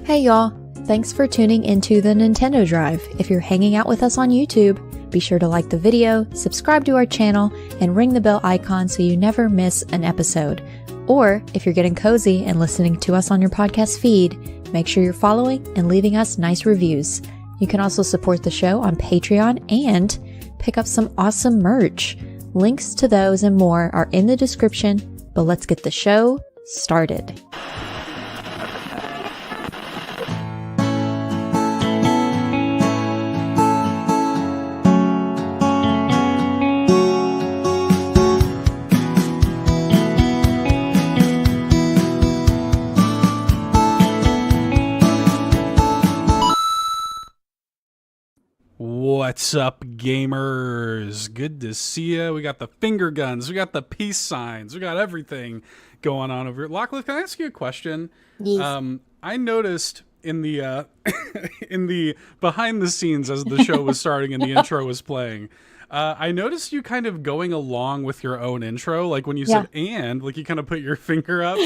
Hey y'all, thanks for tuning into the Nintendo Drive. If you're hanging out with us on YouTube, be sure to like the video, subscribe to our channel, and ring the bell icon so you never miss an episode. Or, if you're getting cozy and listening to us on your podcast feed, make sure you're following and leaving us nice reviews. You can also support the show on Patreon and pick up some awesome merch. Links to those and more are in the description, but let's get the show started. What's up, gamers? Good to see ya. We got the finger guns, we got the peace signs, we got everything going on over here. Lachlan, can I ask you a question? Yes. I noticed in the in the behind the scenes as the show was starting and the intro was playing, I noticed you kind of going along with your own intro, like when you said "and," like you kind of put your finger up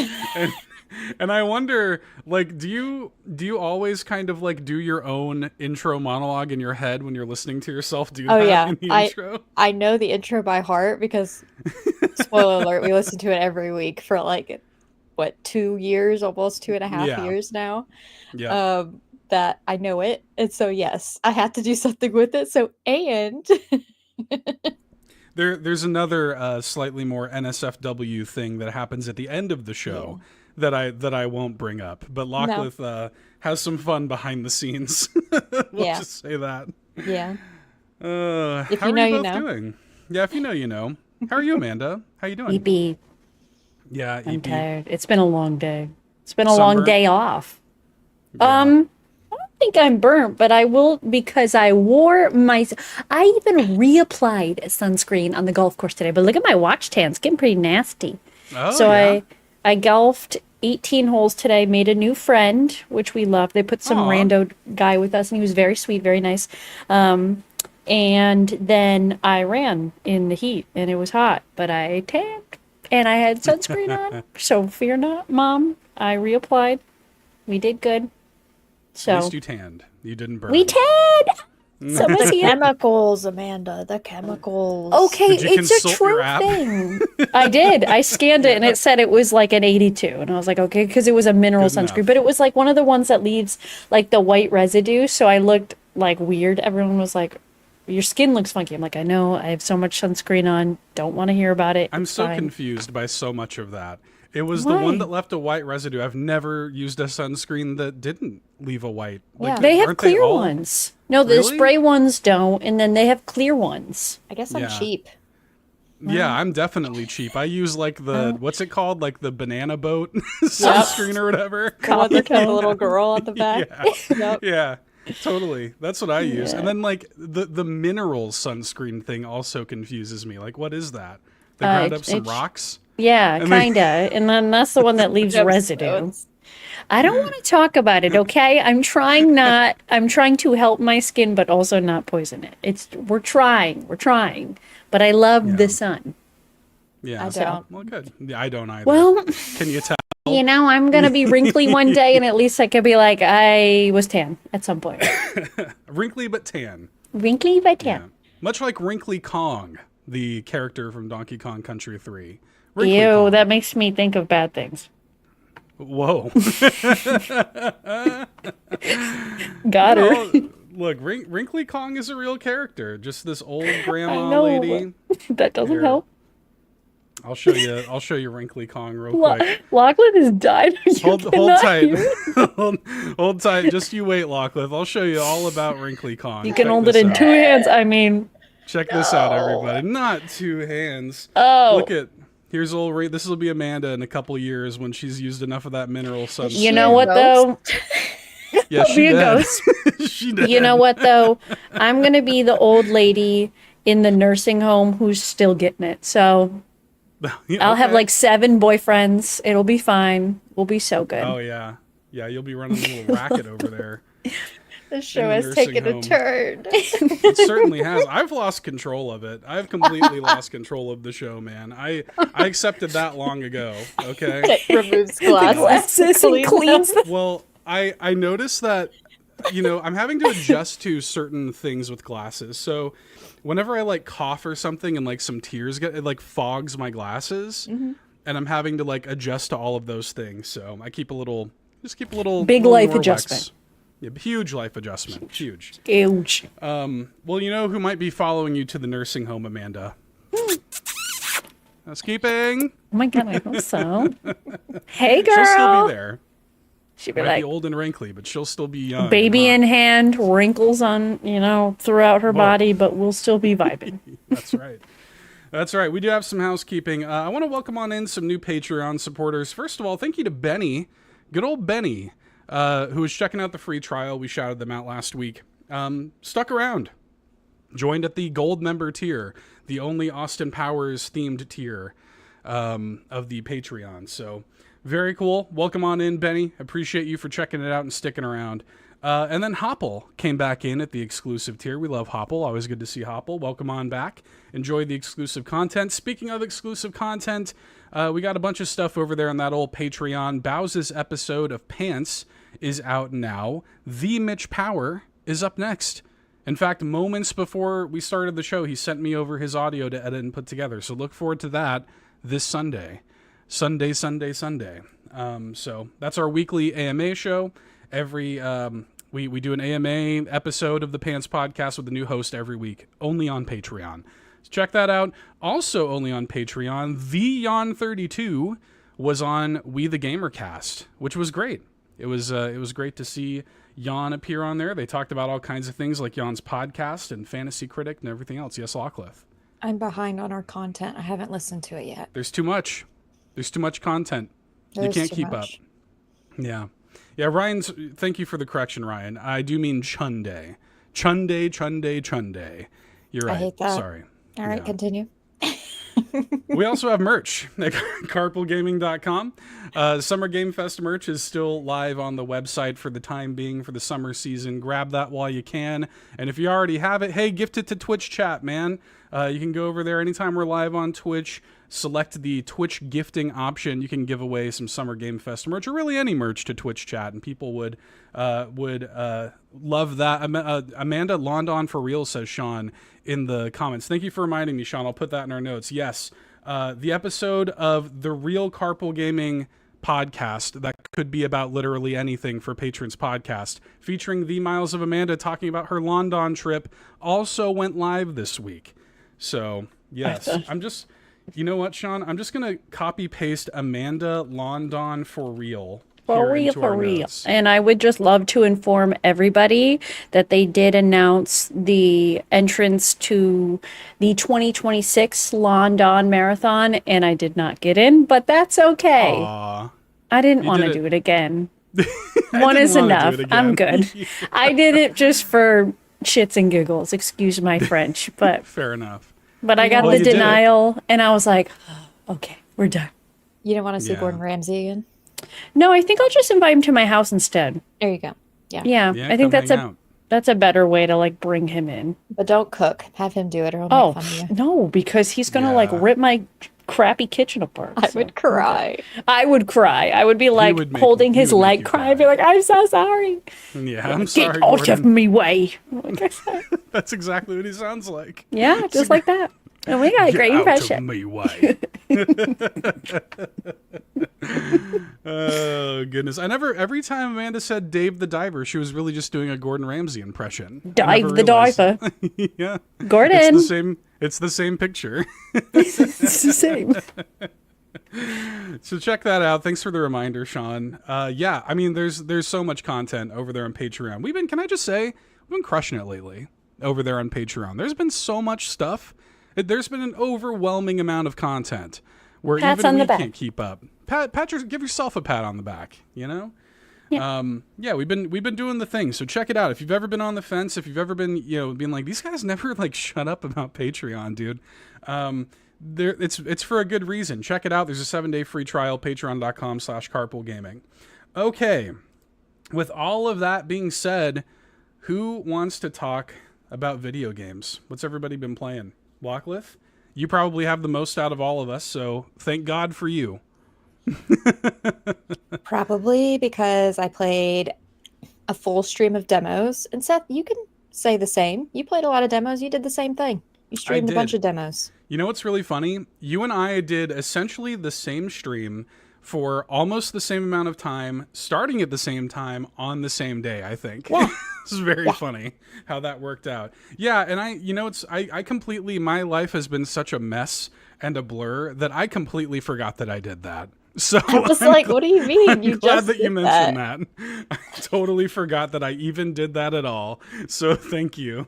and I wonder, like, do you always kind of like do your own intro monologue in your head when you're listening to yourself do that in the intro? I know the intro by heart because, spoiler alert, we listen to it every week for like, what, 2 years, almost 2.5 years now. Yeah. That I know it. And so, yes, I had to do something with it. So, and... There's another slightly more NSFW thing that happens at the end of the show. Yeah. That I won't bring up, but Lachlan has some fun behind the scenes. We'll just say that. Yeah. If how you know, are you both doing? Yeah, if you know, you know. How are you, Amanda? How you doing? EP. Yeah, I'm tired. It's been a long day. It's been a long day off. Yeah. I don't think I'm burnt, but I will because I wore my. I even reapplied sunscreen on the golf course today. But look at my watch tan; it's getting pretty nasty. Oh, so yeah. I golfed 18 holes today, made a new friend, which we love. They put some rando guy with us, and he was very sweet, very nice. And then I ran in the heat, and it was hot, but I tanned, and I had sunscreen on. So fear not, Mom. I reapplied. We did good. So at least you tanned. You didn't burn. We tanned! So the chemicals, Amanda, the chemicals. Okay, it's a true thing. I did. I scanned it and it said it was like an 82. And I was like, okay, because it was a mineral sunscreen. But it was like one of the ones that leaves like the white residue. So I looked like weird. Everyone was like, your skin looks funky. I'm like, I know. I have so much sunscreen on. Don't want to hear about it. I'm so confused by so much of that. It was the one that left a white residue. I've never used a sunscreen that didn't leave a white. Like, they have clear ones. No, the spray ones don't, and then they have clear ones. I guess I'm cheap. Yeah, I'm definitely cheap. I use like the, what's it called? Like the banana boat sunscreen or whatever. The one that has a little girl on the back. Yeah, totally. That's what I use. And then like the mineral sunscreen thing also confuses me. Like, what is that? They ground up some rocks? Yeah, kind of. And then that's the one that leaves residue. I don't want to talk about it, okay? I'm trying to help my skin, but also not poison it. We're trying. But I love the sun. Yeah. I don't. Well, good. Yeah, I don't either. Well, can you tell? You know, I'm going to be wrinkly one day, and at least I could be like, I was tan at some point. Wrinkly but tan. Wrinkly but tan. Yeah. Much like Wrinkly Kong, the character from Donkey Kong Country 3. Ew, that makes me think of bad things. Whoa. Got her. Look, Wrinkly Kong is a real character. Just this old grandma lady. That doesn't help. I'll show you Wrinkly Kong real quick. Lachlan has died. Hold tight. hold tight. Just you wait, Lachlan. I'll show you all about Wrinkly Kong. You can hold it in 2 hands. I mean, check this out, everybody. Not 2 hands. Oh. Look at. Here's old Ray. This will be Amanda in a couple years when she's used enough of that mineral sunscreen. You know what, though? Yeah, she did. Ghost. She did. You know what, though? I'm going to be the old lady in the nursing home who's still getting it. So I'll have like 7 boyfriends. It'll be fine. We'll be so good. Oh, yeah. Yeah, you'll be running a little racket over there. The show has taken a turn. It certainly has. I've lost control of it. I've completely lost control of the show, man. I accepted that long ago, okay? Removes glasses and cleans them. Well, I noticed that, I'm having to adjust to certain things with glasses. So whenever I like cough or something and like some tears it like fogs my glasses, and I'm having to like adjust to all of those things. So I keep a little Big little life Norwex. adjustment. Yeah, huge life adjustment. Huge. Well, you know who might be following you to the nursing home, Amanda? Housekeeping. Oh my God, I hope so. Hey, girl. She'll still be there. She'll be Might like, be old and wrinkly, but she'll still be young. baby in hand, wrinkles on, throughout her body, but we'll still be vibing. That's right. That's right. We do have some housekeeping. I want to welcome on in some new Patreon supporters. First of all, thank you to Benny, good old Benny, who was checking out the free trial. We shouted them out last week. Stuck around. Joined at the gold member tier, the only Austin Powers themed tier of the Patreon. So very cool. Welcome on in, Benny. Appreciate you for checking it out and sticking around. And then Hopple came back in at the exclusive tier. We love Hopple. Always good to see Hopple. Welcome on back. Enjoy the exclusive content. Speaking of exclusive content, we got a bunch of stuff over there on that old Patreon. Bows's episode of Pants is out now. The Mitch Power is up next. In fact, moments before we started the show, he sent me over his audio to edit and put together. So look forward to that this Sunday. Sunday. So that's our weekly AMA show. We do an AMA episode of the Pants podcast with a new host every week, only on Patreon. So check that out. Also only on Patreon, the Yon32 was on We the Gamercast, which was great. It was great to see Jan appear on there. They talked about all kinds of things like Jan's podcast and Fantasy Critic and everything else. Yes, Lachlan. I'm behind on our content. I haven't listened to it yet. There's too much. There's too much content. You can't keep up. Yeah. Yeah, thank you for the correction, Ryan. I do mean Chunday. Chunday. You're right. I hate that. Sorry. All right, continue. We also have merch at carpoolgaming.com. Summer Game Fest merch is still live on the website for the time being for the summer season. Grab that while you can. And if you already have it, hey, gift it to Twitch chat, man. You can go over there anytime we're live on Twitch. Select the Twitch gifting option. You can give away some Summer Game Fest merch or really any merch to Twitch chat, and people would love that. Amanda London for real, says Sean in the comments. Thank you for reminding me, Sean. I'll put that in our notes. Yes, the episode of the Real Carpool Gaming podcast that could be about literally anything for patrons podcast, featuring the Miles of Amanda talking about her London trip, also went live this week. So yes, you know what, Sean? I'm just going to copy paste Amanda London for real. For real. And I would just love to inform everybody that they did announce the entrance to the 2026 London Marathon, and I did not get in, but that's okay. Aww. I didn't want to do it again. One is enough. I'm good. Yeah. I did it just for shits and giggles. Excuse my French, but fair enough. But I got the denial, and I was like, oh, okay, we're done. You don't want to see Gordon Ramsay again? No, I think I'll just invite him to my house instead. There you go. Yeah, I think that's a better way to like bring him in. But don't cook. Have him do it, or I'll make fun of you. No, because he's gonna like rip my crappy kitchen apart. I would cry. I would cry. I would be like holding his leg, crying, be like, "I'm so sorry." Yeah, I'm sorry. Get out of me way. That's exactly what he sounds like. Yeah, just like that. And we got a great impression. Out of me way. Oh goodness! Every time Amanda said Dave the Diver, she was really just doing a Gordon Ramsay impression. Dave the Diver. Yeah, Gordon. It's the same picture. It's the same. So check that out. Thanks for the reminder, Sean. Yeah, I mean, there's so much content over there on Patreon. Can I just say, we've been crushing it lately over there on Patreon. There's been so much stuff. There's been an overwhelming amount of content where even we can't keep up. Patrick, give yourself a pat on the back, you know? Yeah. We've been doing the thing. So check it out. If you've ever been on the fence, if you've ever been, being like, these guys never like shut up about Patreon, dude. It's for a good reason. Check it out. There's a 7-day free trial, patreon.com/carpoolgaming. Okay. With all of that being said, who wants to talk about video games? What's everybody been playing? Lachlan, you probably have the most out of all of us, so thank God for you. Probably because I played a full stream of demos. And Seth, you can say the same. You played a lot of demos. You did the same thing. You I streamed a bunch did. of demos. You know what's really funny? You and I did essentially the same stream for almost the same amount of time, starting at the same time on the same day, I think. Yeah. It's very funny how that worked out. Yeah, and I completely, my life has been such a mess and a blur that I completely forgot that I did that. So I was like, what do you mean? I'm You glad just that you did mentioned that. I totally forgot that I even did that at all. So thank you.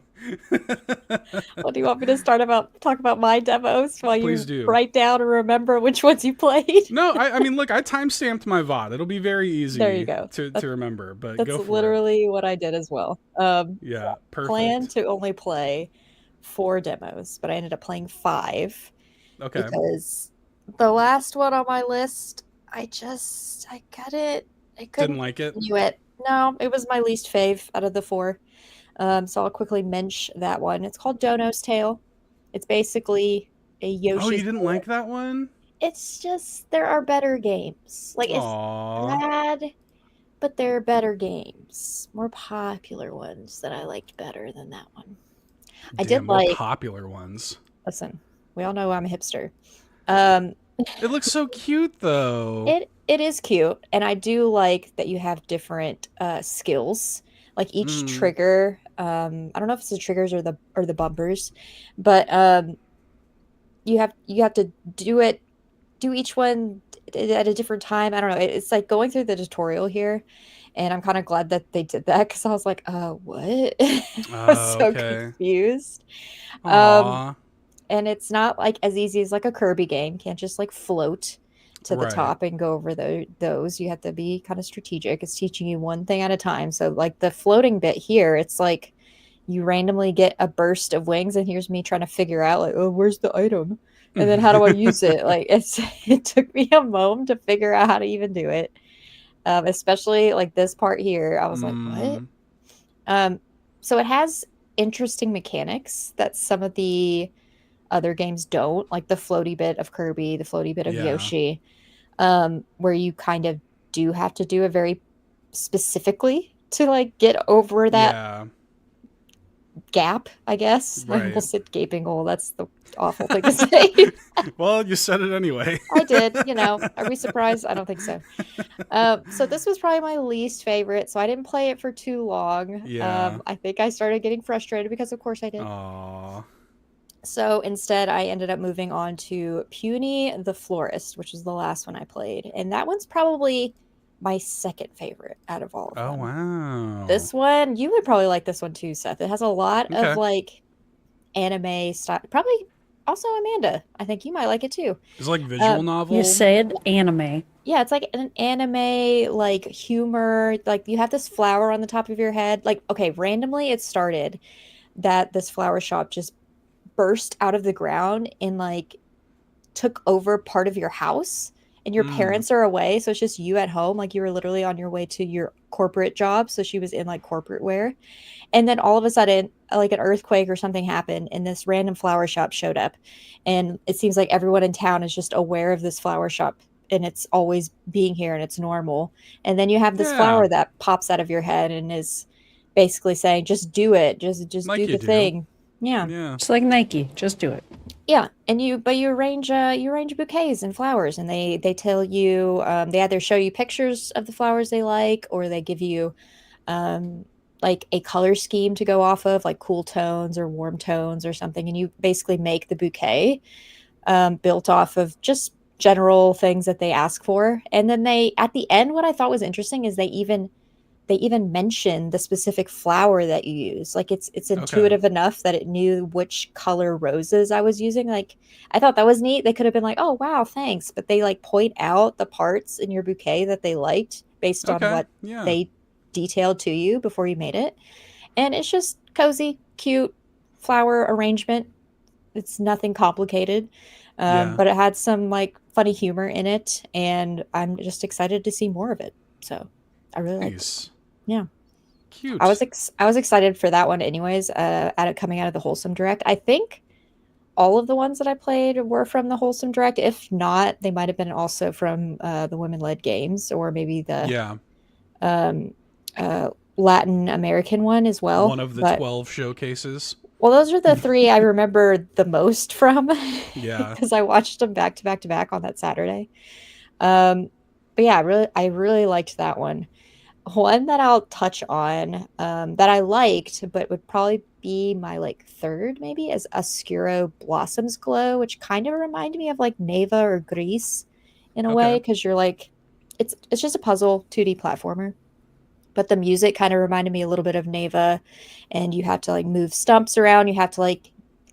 What do you want me to talk about my demos while you Please do. write down and remember which ones you played? No, I mean, look, I timestamped my VOD. It'll be very easy There you go. to remember, but That's go for it. literally what I did as well. Yeah, perfect. Planned to only play 4 demos, but I ended up playing 5. Okay. Because the last one on my list, I couldn't Didn't like it? do it. No, it was my least fave out of the 4. So I'll quickly mention that one. It's called Dono's Tale. It's basically a Yoshi. Oh, you didn't like that one? It's just there are better games. Like it's bad, but there are better games, more popular ones that I liked better than that one. I did more like popular ones. Listen, we all know I'm a hipster. It looks so cute though. It is cute, and I do like that you have different skills. Like each trigger, I don't know if it's the triggers or the bumpers, but you have to do each one at a different time. I don't know. It's like going through the tutorial here, and I'm kind of glad that they did that because I was like, what? I was so confused. And it's not like as easy as like a Kirby game. Can't just like float to the top and go over those. You have to be kind of strategic. It's teaching you one thing at a time. So like the floating bit here, it's like you randomly get a burst of wings, and here's me trying to figure out like, oh, where's the item? And then how do I use it? Like it took me a moment to figure out how to even do it. Especially like this part here. I was like, what? So it has interesting mechanics that some of the other games don't, like the floaty bit of Kirby, the floaty bit of Yoshi, where you kind of do have to do it very specifically to like get over that gap, I guess. I almost said gaping hole. That's the awful thing to say. Well, you said it anyway. I did, Are we surprised? I don't think so. So this was probably my least favorite, so I didn't play it for too long. Yeah. I think I started getting frustrated because of course I did. Aww. So instead, I ended up moving on to Puny the Florist, which was the last one I played. And that one's probably my second favorite out of all of them. Oh, wow. This one, you would probably like this one too, Seth. It has a lot of like anime style. Probably also Amanda. I think you might like it too. It's like visual novel. You said anime. Yeah, it's like an anime, like humor. Like you have this flower on the top of your head. Like, okay, randomly it started that this flower shop just burst out of the ground and like took over part of your house, and your parents are away, so it's just you at home, like you were literally on your way to your corporate job. So she was in like corporate wear, and then all of a sudden like an earthquake or something happened, and this random flower shop showed up, and it seems like everyone in town is just aware of this flower shop, and it's always being here and it's normal. And then you have this flower that pops out of your head and is basically saying, just do it, just like do the thing. Yeah. It's like Nike. Just do it. Yeah. And you arrange bouquets and flowers, and they tell you, they either show you pictures of the flowers they like, or they give you like a color scheme to go off of, like cool tones or warm tones or something. And you basically make the bouquet built off of just general things that they ask for. And then at the end, what I thought was interesting is they even mention the specific flower that you use. Like it's intuitive enough that it knew which color roses I was using. Like I thought that was neat. They could have been like, oh wow, thanks. But they like point out the parts in your bouquet that they liked based on what they detailed to you before you made it. And it's just cozy, cute flower arrangement. It's nothing complicated. But it had some like funny humor in it, and I'm just excited to see more of it. So I really like it. Yeah. Cute. I was excited for that one anyways, coming out of the Wholesome Direct. I think all of the ones that I played were from the Wholesome Direct. If not, they might have been also from the women-led games, or maybe the um, Latin American one as well. One of the But 12 showcases. well, those are the three I remember the most from, Yeah. because I watched them back to back to back on that Saturday. But yeah, I really liked that one. One that I'll touch on, that I liked, but would probably be my like third maybe, is Oscuro Blossoms Glow, which kind of reminded me of like Neva or Grease in a way, Okay. because you're like, it's just a puzzle 2D platformer. But the music kind of reminded me a little bit of Neva, and you have to like move stumps around. You have to like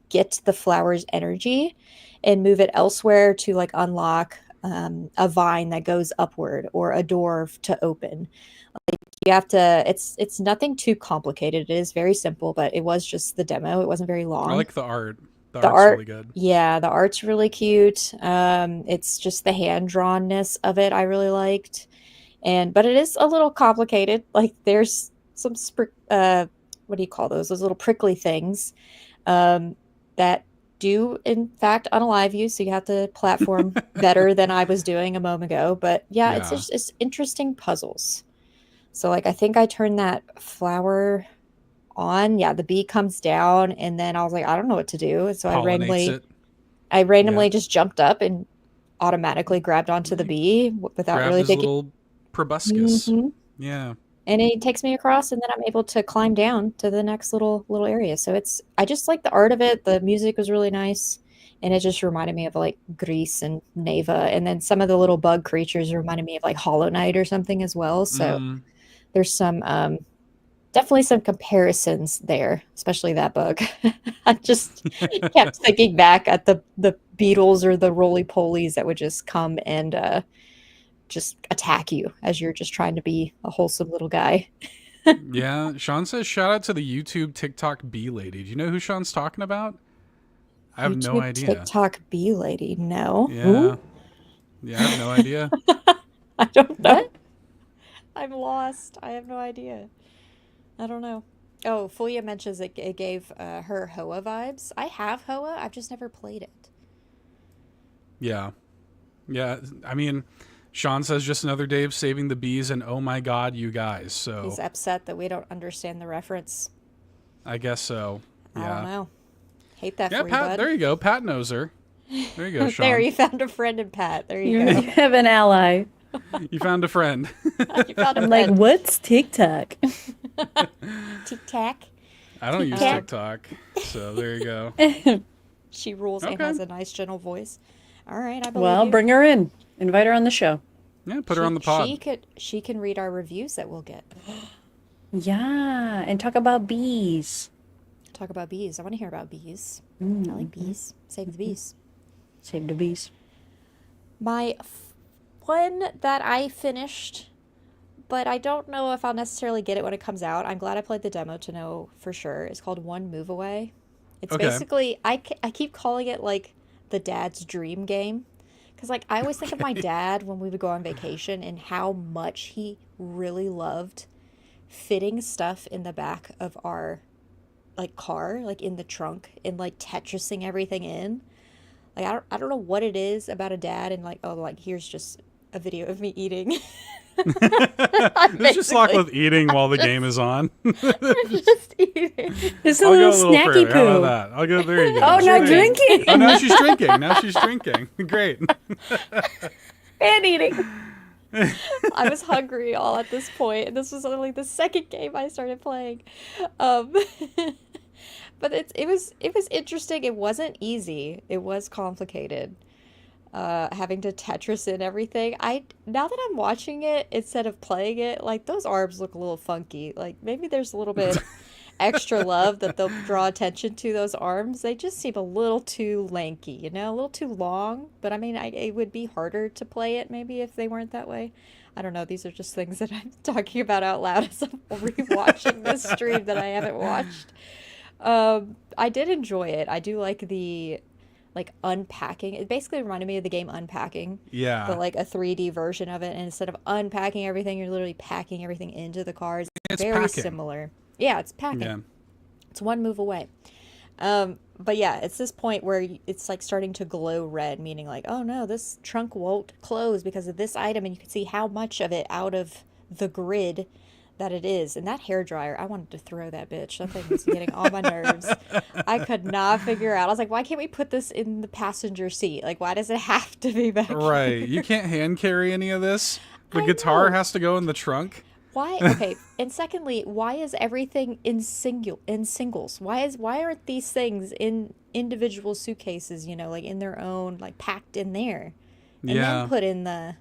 get the flower's energy and move it elsewhere to like unlock a vine that goes upward or a door to open. You have to, it's nothing too complicated. It is very simple, but it was just the demo. It wasn't very I long. like the art. The The art's art, really good. yeah, the art's really cute. It's just the hand drawnness of it I really liked. But it is a little complicated. Like there's some what do you call those? Those little prickly things that do in fact unalive you, so you have to platform better than I was doing a moment ago. But yeah, Yeah. it's interesting puzzles. So like I think I turned that flower on. Yeah, the bee comes down, and then I was like, I don't know what to do. And so Pollinates it. I randomly Yeah. just jumped up and automatically grabbed onto the bee without Grabbed really his thinking. little proboscis. Mhm. Yeah. And it takes me across, and then I'm able to climb down to the next little area. So I just like the art of it. The music was really nice, and it just reminded me of like Grease and Neva, and then some of the little bug creatures reminded me of like Hollow Knight or something as well. So there's some definitely some comparisons there, especially that bug. I just kept thinking back at the beetles or the roly polies that would just come and just attack you as you're just trying to be a wholesome little guy. Yeah. Sean says, shout out to the YouTube TikTok bee lady. Do you know who Sean's talking about? I have no YouTube idea. TikTok bee lady. No. Yeah. Who? Yeah, I have no idea. I don't know. What? I'm lost. I have no idea. I don't know. Oh, Fulia mentions it gave her Hoa vibes. I have Hoa. I've just never played it. Yeah. Yeah. I mean, Sean says just another day of saving the bees, and oh my God, you guys. So He's upset that we don't understand the reference. I guess so. Yeah. I don't know. Hate that Yeah, for Pat. you, bud. There you go. Pat knows her. There you go, Sean. There, you found a friend in Pat. There you You go. have an ally. You found a friend. You found a I'm like, friend. what's TikTok? Tic Tac. I don't use Tic-tac. TikTok, so there you go. She rules and Okay. has a nice, gentle voice. All right, I believe Well, you. bring her in. Invite her on the show. Yeah, put her on the pod. She can read our reviews that we'll get. Yeah, and talk about bees. Talk about bees. I want to hear about bees. I Mm. like bees. Save the bees. Save the bees. My one that I finished, but I don't know if I'll necessarily get it when it comes out. I'm glad I played the demo to know for sure. It's called One Move Away. It's Okay. basically, I keep calling it like the dad's dream game. Because like I always think of my dad when we would go on vacation and how much he really loved fitting stuff in the back of our like car, like in the trunk, and like Tetrising everything in. Like I don't know what it is about a dad and like, oh, like here's just a video of me eating. Let's just lock with eating while the game is on. Just eating. It's a I'll go little a little snacky further. How poo. about that? I'll go. There you go. Oh, now drinking. Oh, now she's drinking. Now she's drinking. Great. And eating. I was hungry all at this point, and this was only the second game I started playing. Um, but it was interesting. It wasn't easy. It was complicated. Having to Tetris in everything. Now that I'm watching it instead of playing it, like those arms look a little funky. Like maybe there's a little bit extra love that they'll draw attention to those arms. They just seem a little too lanky, you know, a little too long. But I mean, it would be harder to play it maybe if they weren't that way. I don't know. These are just things that I'm talking about out loud as I'm rewatching this stream that I haven't watched. I did enjoy it. I do like the unpacking. It basically reminded me of the game Unpacking. Yeah. But like a 3D version of it. And instead of unpacking everything, you're literally packing everything into the cars. It's very packing. similar. Yeah, it's packing. Yeah. It's one move away. But yeah, it's this point where it's like starting to glow red, meaning like, oh no, this trunk won't close because of this item, and you can see how much of it out of the grid that it is. And that hairdryer, I wanted to throw that bitch. That thing was getting on my nerves. I could not figure out. I was like, why can't we put this in the passenger seat? Like, why does it have to be back Right. here? You can't hand carry any of this. The guitar has to go in the trunk. Why? Okay. And secondly, why is everything in singles? Why aren't these things in individual suitcases, you know, like in their own, like packed in there? And then put in the,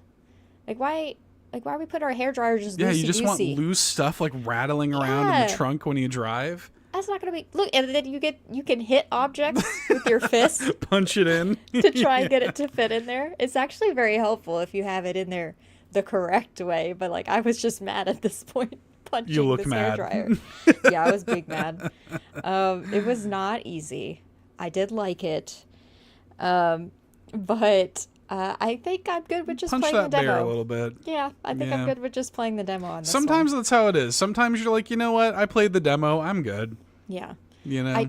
why we put our hairdryer just you just want loosey-goosey? loose stuff like rattling around in the trunk when you drive. That's not gonna be look, and then you can hit objects with your fist, punch it in to try and get it to fit in there. It's actually very helpful if you have it in there the correct way. But like, I was just mad at this point, punching you look this mad. hairdryer. Yeah, I was big mad. It was not easy. I did like it, but I think I'm good with just punch playing that the demo bear a little bit. Yeah, I think I'm good with just playing the demo on this Sometimes one. that's how it is. Sometimes you're like, you know what? I played the demo. I'm good. Yeah. You know?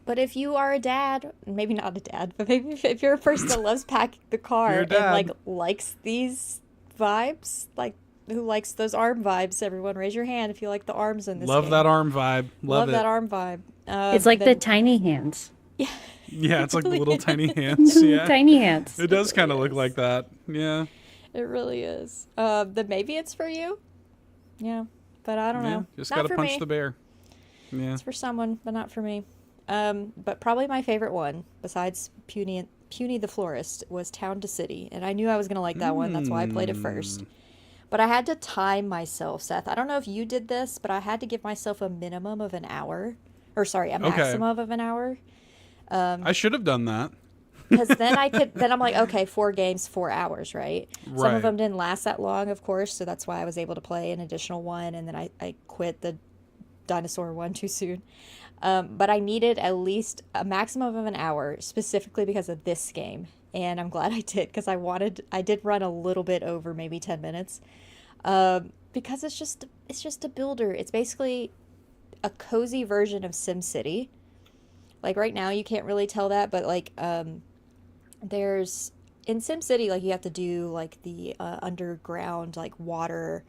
But if you are a dad, maybe not a dad, but maybe if you're a person that loves packing the car and like likes these vibes, like who likes those arm vibes, everyone raise your hand if you like the arms in this Love game. that arm vibe. Love it. that arm vibe. It's like the tiny hands. Yeah. Yeah, it's like the little tiny hands. Yeah. Tiny hands. It does kind of look like that. Yeah. It really is. Then maybe it's for you. Yeah. But I don't know. Just Not got to for punch me. the bear. Yeah. It's for someone, but not for me. But probably my favorite one, besides Puny the Florist, was Town to City. And I knew I was going to like that one. That's why I played it first. But I had to time myself, Seth. I don't know if you did this, but I had to give myself a minimum of an hour. Or sorry, a maximum of an hour. I should have done that. Because then I'm like, okay, 4 games, 4 hours, right? Some of them didn't last that long, of course. So that's why I was able to play an additional one. And then I quit the dinosaur one too soon. But I needed at least a maximum of an hour, specifically because of this game. And I'm glad I did, because I did run a little bit over maybe 10 minutes. Because it's just a builder. It's basically a cozy version of SimCity. Like right now you can't really tell that, but like there's in SimCity, like you have to do like the underground like water,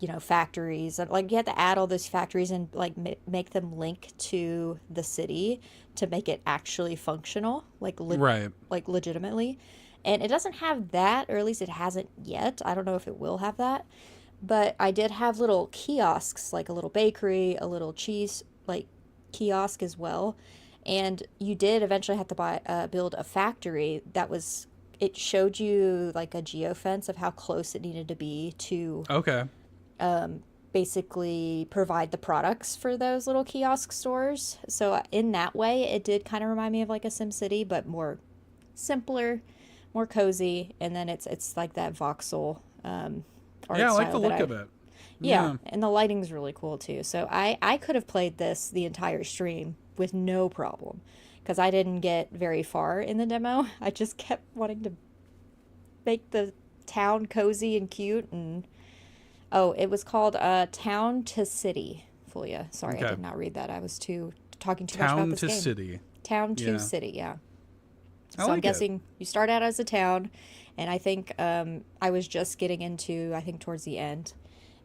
you know, factories, and like you have to add all those factories and like make them link to the city to make it actually functional, like like legitimately. And it doesn't have that, or at least it hasn't yet. I don't know if it will have that, but I did have little kiosks, like a little bakery, a little cheese like kiosk as well. And you did eventually have to build a factory that was, it showed you like a geofence of how close it needed to be to basically provide the products for those little kiosk stores. So in that way, it did kind of remind me of like a SimCity, but more simpler, more cozy. And then it's like that voxel art yeah, I like style the look of it. Yeah, and the lighting's really cool too. So I could have played this the entire stream with no problem, because I didn't get very far in the demo. I just kept wanting to make the town cozy and cute. And it was called Town to City. Fulia. Sorry, I did not read that. I was talking too much about this game. Town to City. Town to City, yeah. So like I'm guessing you start out as a town, and I think I was just getting into, I think towards the end,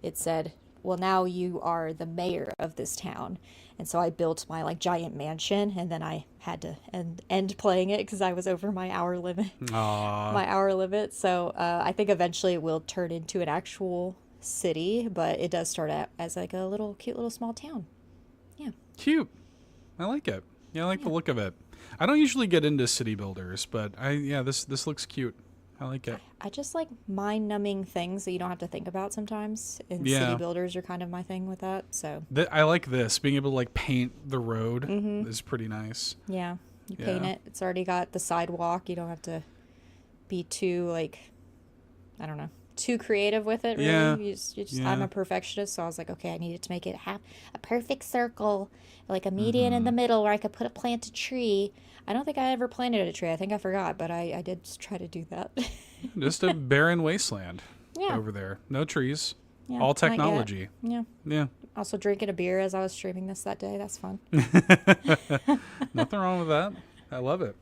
it said, well, now you are the mayor of this town. And so I built my like giant mansion, and then I had to end playing it because I was over my hour limit. So I think eventually it will turn into an actual city, but it does start out as like a little cute little small town. Yeah. Cute. I like it. Yeah, I like the look of it. I don't usually get into city builders, but this looks cute. I like it. I just like mind-numbing things that you don't have to think about sometimes. And city builders are kind of my thing with that. So I like this. Being able to like paint the road is pretty nice. Yeah, you paint it. It's already got the sidewalk. You don't have to be too like, I don't know, too creative with it. Really, you just I'm a perfectionist, so I was like, okay, I needed to make it have a perfect circle, like a median in the middle where I could plant a tree. I don't think I ever planted a tree. I think I forgot, but I did try to do that. Just a barren wasteland over there. No trees. Yeah, All not yet. technology. Yeah. Yeah. Also drinking a beer as I was streaming this that day. That's fun. Nothing wrong with that. I love it.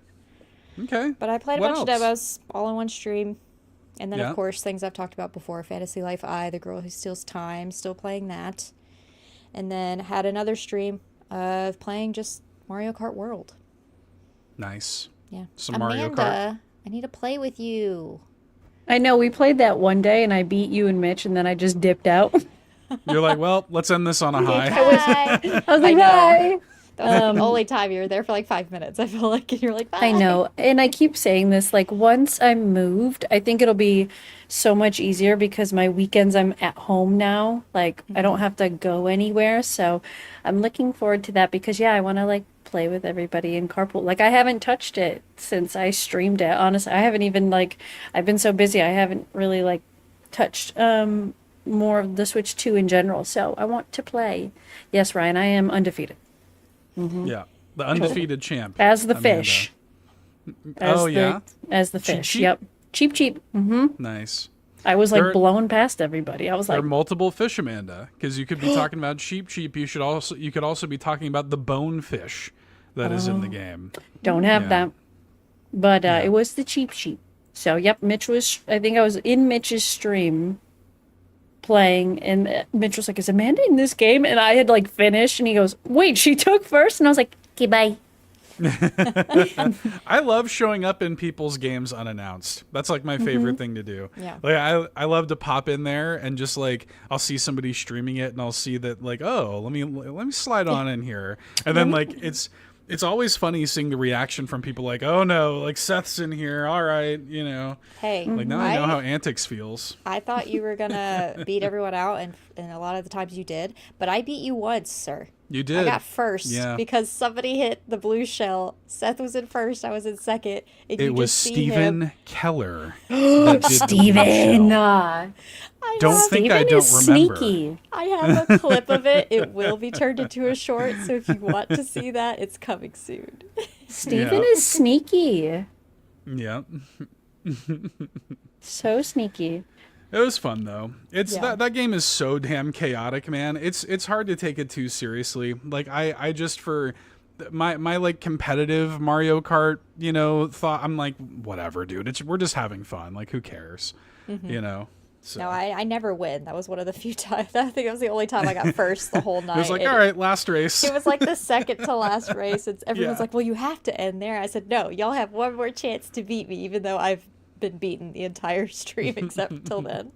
Okay. But I played a What bunch of else? demos all in one stream. And then, Yeah. of course, things I've talked about before. Fantasy Life I, The Girl Who Steals Time, still playing that. And then had another stream of playing just Mario Kart World. Nice. Yeah. Some Mario Kart. I need to play with you. I know, we played that one day and I beat you and Mitch and then I just dipped out. You're like, well, let's end this on a high. Bye. I was like, know. bye. That was the only time you were there for like 5 minutes. I feel like, and you're like, bye. I know. And I keep saying this, like, once I'm moved, I think it'll be so much easier because my weekends I'm at home now. Like, I don't have to go anywhere. So I'm looking forward to that because, yeah, I want to, like, play with everybody in carpool. Like, I haven't touched it since I streamed it. Honestly, I haven't even, like, I've been so busy. I haven't really, like, touched more of the Switch 2 in general. So I want to play. Yes, Ryan, I am undefeated. Yeah. The undefeated champ. As the Amanda. fish. As yeah? As the Cheap, fish. cheap? Yep. Cheap. Nice. I was like There- blown past everybody. I was There like, are multiple fish, Amanda, because you could be talking about sheep. You could also be talking about the bonefish that is in the game. don't have Yeah. that. But Yeah. it was the cheap sheep. So, yep, I think I was in Mitch's stream playing, and Mitch was like, is Amanda in this game? And I had like finished, and he goes, wait, she took first? And I was like, okay, bye. I love showing up in people's games unannounced. That's like my favorite thing to do. Yeah. Like I love to pop in there and just like I'll see somebody streaming it and I'll see that like, oh, let me slide on in here. And then like it's always funny seeing the reaction from people like, oh no, like Seth's in here. All right, you know. Hey, Like now I know how Antics feels. I thought you were going to beat everyone out, and a lot of the times you did. But I beat you once, sir. You did. I got first Yeah. because somebody hit the blue shell. Seth was in first. I was in second. And you It was just see him. Stephen Keller. that did the Steven! show. I Don't have, think I Steven don't is remember. sneaky. I have a clip of it. It will be turned into a short. So if you want to see that, it's coming soon. Steven Yeah. is sneaky. Yeah. So sneaky. It was fun though. It's Yeah. that game is so damn chaotic, man. It's hard to take it too seriously. Like I just for my like competitive Mario Kart, you know, thought I'm like whatever, dude. We're just having fun. Like who cares? You know. So No, I never win. That was one of the few times. I think it was the only time I got first the whole night. it was like, And all right, last race. It was like the second to last race. And everyone's Yeah. like, well, you have to end there. I said, no, y'all have one more chance to beat me, even though I've been beaten the entire stream except till then.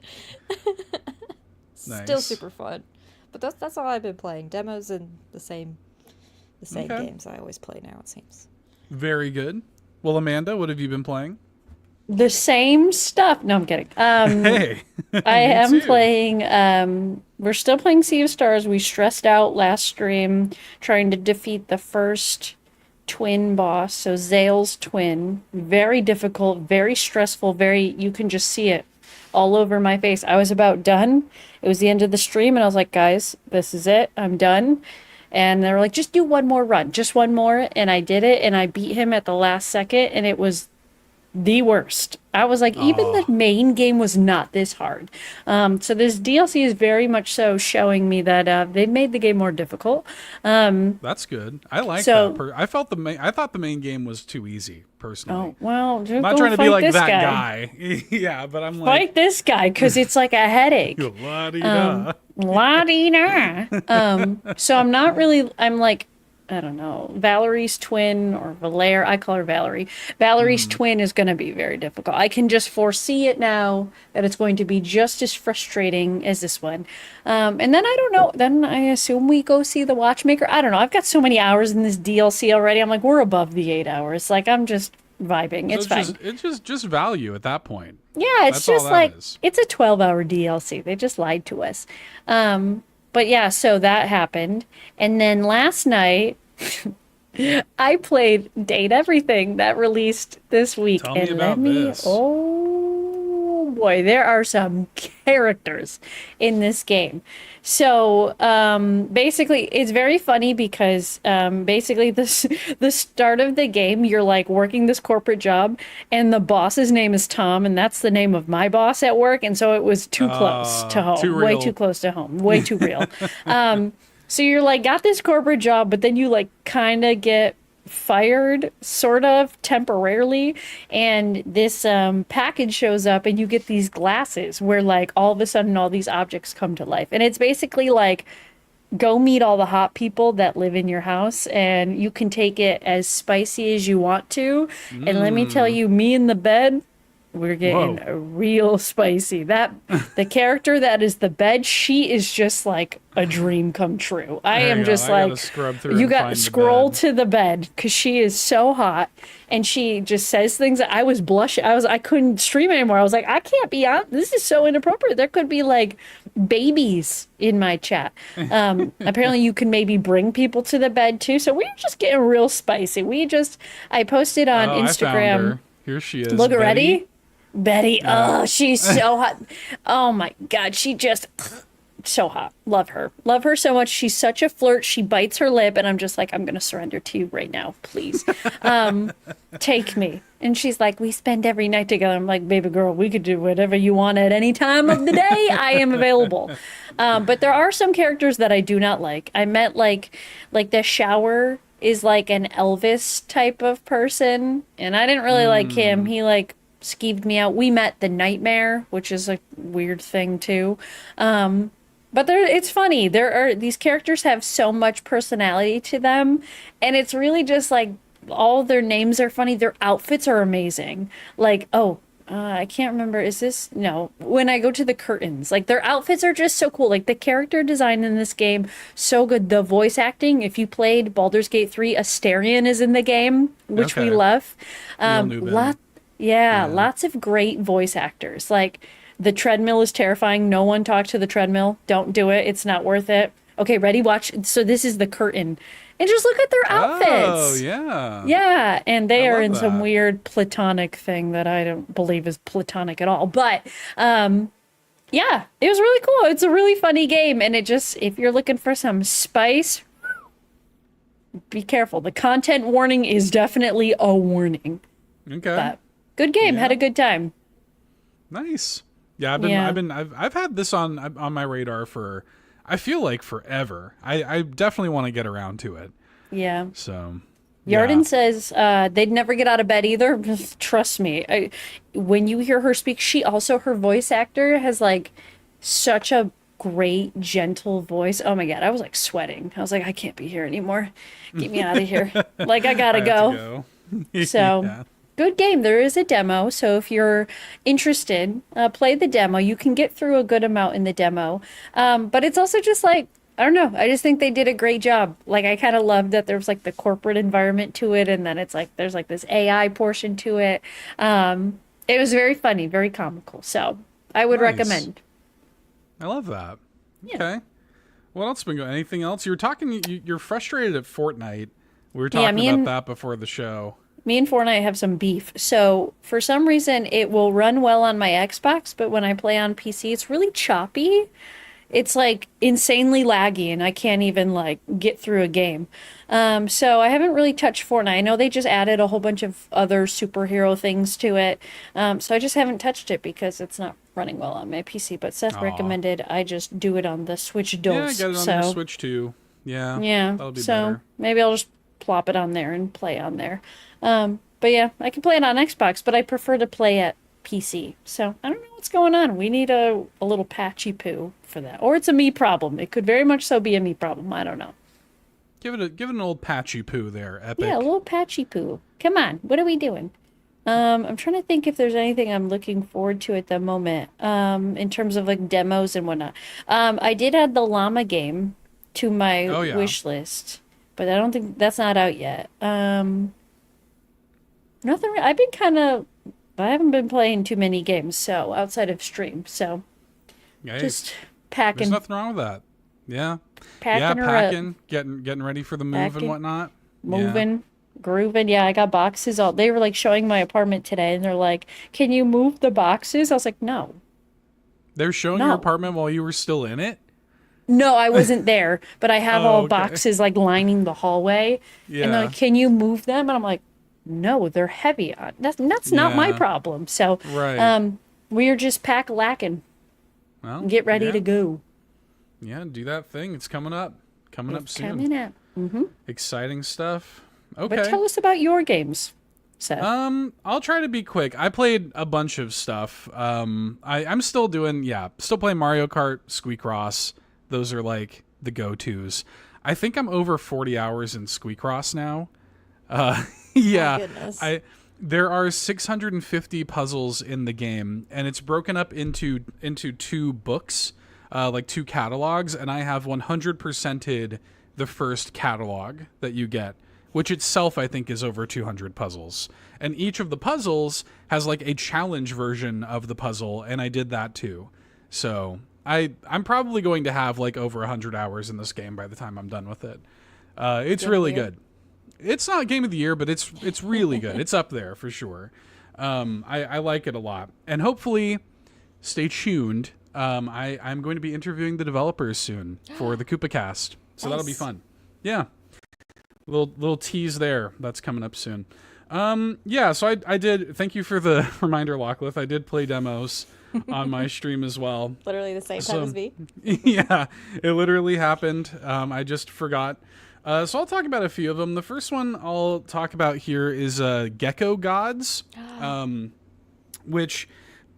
Still Nice. super fun. But that's all I've been playing. Demos and the same Okay. games I always play now, it seems. Very good. Well, Amanda, what have you been playing? The same stuff. No, I'm kidding. Hey. I Me am too. playing, we're still playing Sea of Stars. We stressed out last stream trying to defeat the first twin boss, so Zale's twin. Very difficult, very stressful, you can just see it all over my face. I was about done. It was the end of the stream, and I was like, guys, this is it. I'm done. And they were like, just do one more run, just one more. And I did it, and I beat him at the last second, and it was the worst. I was like, even the main game was not this hard. So this DLC is very much so showing me that they made the game more difficult. That's good. I like So- that. I thought the main game was too easy, personally. Oh, well, just I'm not go trying to be fight like this that guy. Yeah, but I'm like Fight this guy, because it's like a headache. la-di-da. La-dee-da. So I'm like, I don't know, Valerie's twin or Valere. I call her Valerie. Valerie's twin is going to be very difficult. I can just foresee it now that it's going to be just as frustrating as this one. And then I don't know. Then I assume we go see the Watchmaker. I don't know. I've got so many hours in this DLC already. I'm like, we're above the 8 hours. Like, I'm just vibing. It's fine. It's just value at that point. Yeah, it's That's all just that like is. it's a 12-hour DLC. They just lied to us. But yeah, so that happened. And then last night I played Date Everything that released this week. Tell me and about this. oh boy, there are some characters in this game. So basically, it's very funny because basically the start of the game, you're like working this corporate job, and the boss's name is Tom, and that's the name of my boss at work, and so it was too close to home, way too close to home, way too real. So you're like got this corporate job, but then you like kind of get fired sort of temporarily, and this package shows up and you get these glasses where like all of a sudden all these objects come to life, and it's basically like go meet all the hot people that live in your house, and you can take it as spicy as you want to. And let me tell you, me in the bed, we're getting real spicy. That the character that is the bed, she is just like a dream come true. I am just like, you got to scroll to the bed because she is so hot, and she just says things that I was blushing. I couldn't stream anymore. I was like, I can't be on. This is so inappropriate. There could be like babies in my chat. Apparently you can maybe bring people to the bed too. So we were just getting real spicy. I posted on Instagram. I found her. Here she is. Look, ready? Betty, oh, she's so hot. Oh my God, she just so hot. Love her. Love her so much. She's such a flirt. She bites her lip, and I'm just like, I'm going to surrender to you right now, please. Take me. And she's like, we spend every night together. I'm like, baby girl, we could do whatever you want at any time of the day. I am available. But there are some characters that I do not like. I met like the shower is like an Elvis type of person, and I didn't really like him. He like skeeved me out. We met the Nightmare, which is a weird thing too. But it's funny. These characters have so much personality to them, and it's really just like all their names are funny. Their outfits are amazing. Like, I can't remember. When I go to the curtains, like their outfits are just so cool. Like the character design in this game, so good. The voice acting, if you played Baldur's Gate 3, Asterion is in the game, which we love. Lots of great voice actors. Like the treadmill is terrifying. No one talk to the treadmill. Don't do it. It's not worth it. Okay, ready? Watch. So this is the curtain. And just look at their outfits. Oh, yeah. Yeah, and they are in some weird platonic thing that I don't believe is platonic at all. But, yeah, it was really cool. It's a really funny game. And if you're looking for some spice, be careful. The content warning is definitely a warning. Okay. But good game. Had a good time. Nice. Yeah, I've had this on my radar for, I feel like, forever. I definitely want to get around to it. Yeah. So Yarden says they'd never get out of bed either. Trust me. When you hear her speak, her voice actor has like such a great, gentle voice. Oh my God. I was like sweating. I was like, I can't be here anymore. Get me out of here. Like, I gotta go. So yeah. Good game. There is a demo. So if you're interested, play the demo. You can get through a good amount in the demo. But it's also just like, I don't know. I just think they did a great job. Like, I kind of loved that there was like the corporate environment to it. And then it's like, there's like this AI portion to it. It was very funny, very comical. So I would recommend. I love that. Yeah. Okay. What else been going? Anything else? You were talking, you're frustrated at Fortnite. We were talking about that before the show. Me and Fortnite have some beef. So for some reason, it will run well on my Xbox, but when I play on PC, it's really choppy. It's like insanely laggy, and I can't even like get through a game. So I haven't really touched Fortnite. I know they just added a whole bunch of other superhero things to it. So I just haven't touched it because it's not running well on my PC. But Seth recommended I just do it on the Switch DOS. Yeah, get it on your Switch too. Yeah. Yeah. That'll be better. Maybe I'll just plop it on there and play on there. But yeah, I can play it on Xbox, but I prefer to play at PC. So I don't know what's going on. We need a little patchy poo for that. Or it's a me problem. It could very much so be a me problem. I don't know. Give it an old patchy poo there, Epic. Yeah, a little patchy poo. Come on, what are we doing? I'm trying to think if there's anything I'm looking forward to at the moment, in terms of like demos and whatnot. I did add the llama game to my wish list, but I don't think that's not out yet. Nothing. I haven't been playing too many games, so outside of stream, so just packing. There's nothing wrong with that. Yeah. Packing, packing, getting ready for the move and whatnot. Moving. grooving. Yeah, I got boxes all. They were like showing my apartment today, and they're like, "Can you move the boxes?" I was like, "No, They're showing your no, apartment while you were still in it? no." I wasn't there, but I have Oh, all okay. boxes like lining the hallway, and they're Yeah. like, "Can you move them?" And I'm like, "No, they're heavy. That's not my Yeah. problem." So, Right. we're just pack lacking, Well, get ready yeah. to go. Yeah, do that thing. It's coming up. Coming up It's soon. coming up. Exciting stuff. But Okay. tell us about your games, Seth. I'll try to be quick. I played a bunch of stuff. I'm still still playing Mario Kart, Squeakross. Those are like the go-tos. I think I'm over 40 hours in Squeakross now. Yeah. My goodness. There are 650 puzzles in the game, and it's broken up into two books, like two catalogs, and I have 100%ed the first catalog that you get, which itself I think is over 200 puzzles. And each of the puzzles has like a challenge version of the puzzle, and I did that too. So I'm probably going to have like over 100 hours in this game by the time I'm done with it. It's really good. It's not Game of the Year, but it's really good. It's up there for sure. I like it a lot, and hopefully, stay tuned. I'm going to be interviewing the developers soon for the Koopa Cast, so that'll be fun. Yeah, little tease there. That's coming up soon. Yeah. So I did. Thank you for the reminder, Locklith. I did play demos on my stream as well. Literally the same time as me. Yeah, it literally happened. I just forgot. So I'll talk about a few of them. The first one I'll talk about here is Gecko Gods, which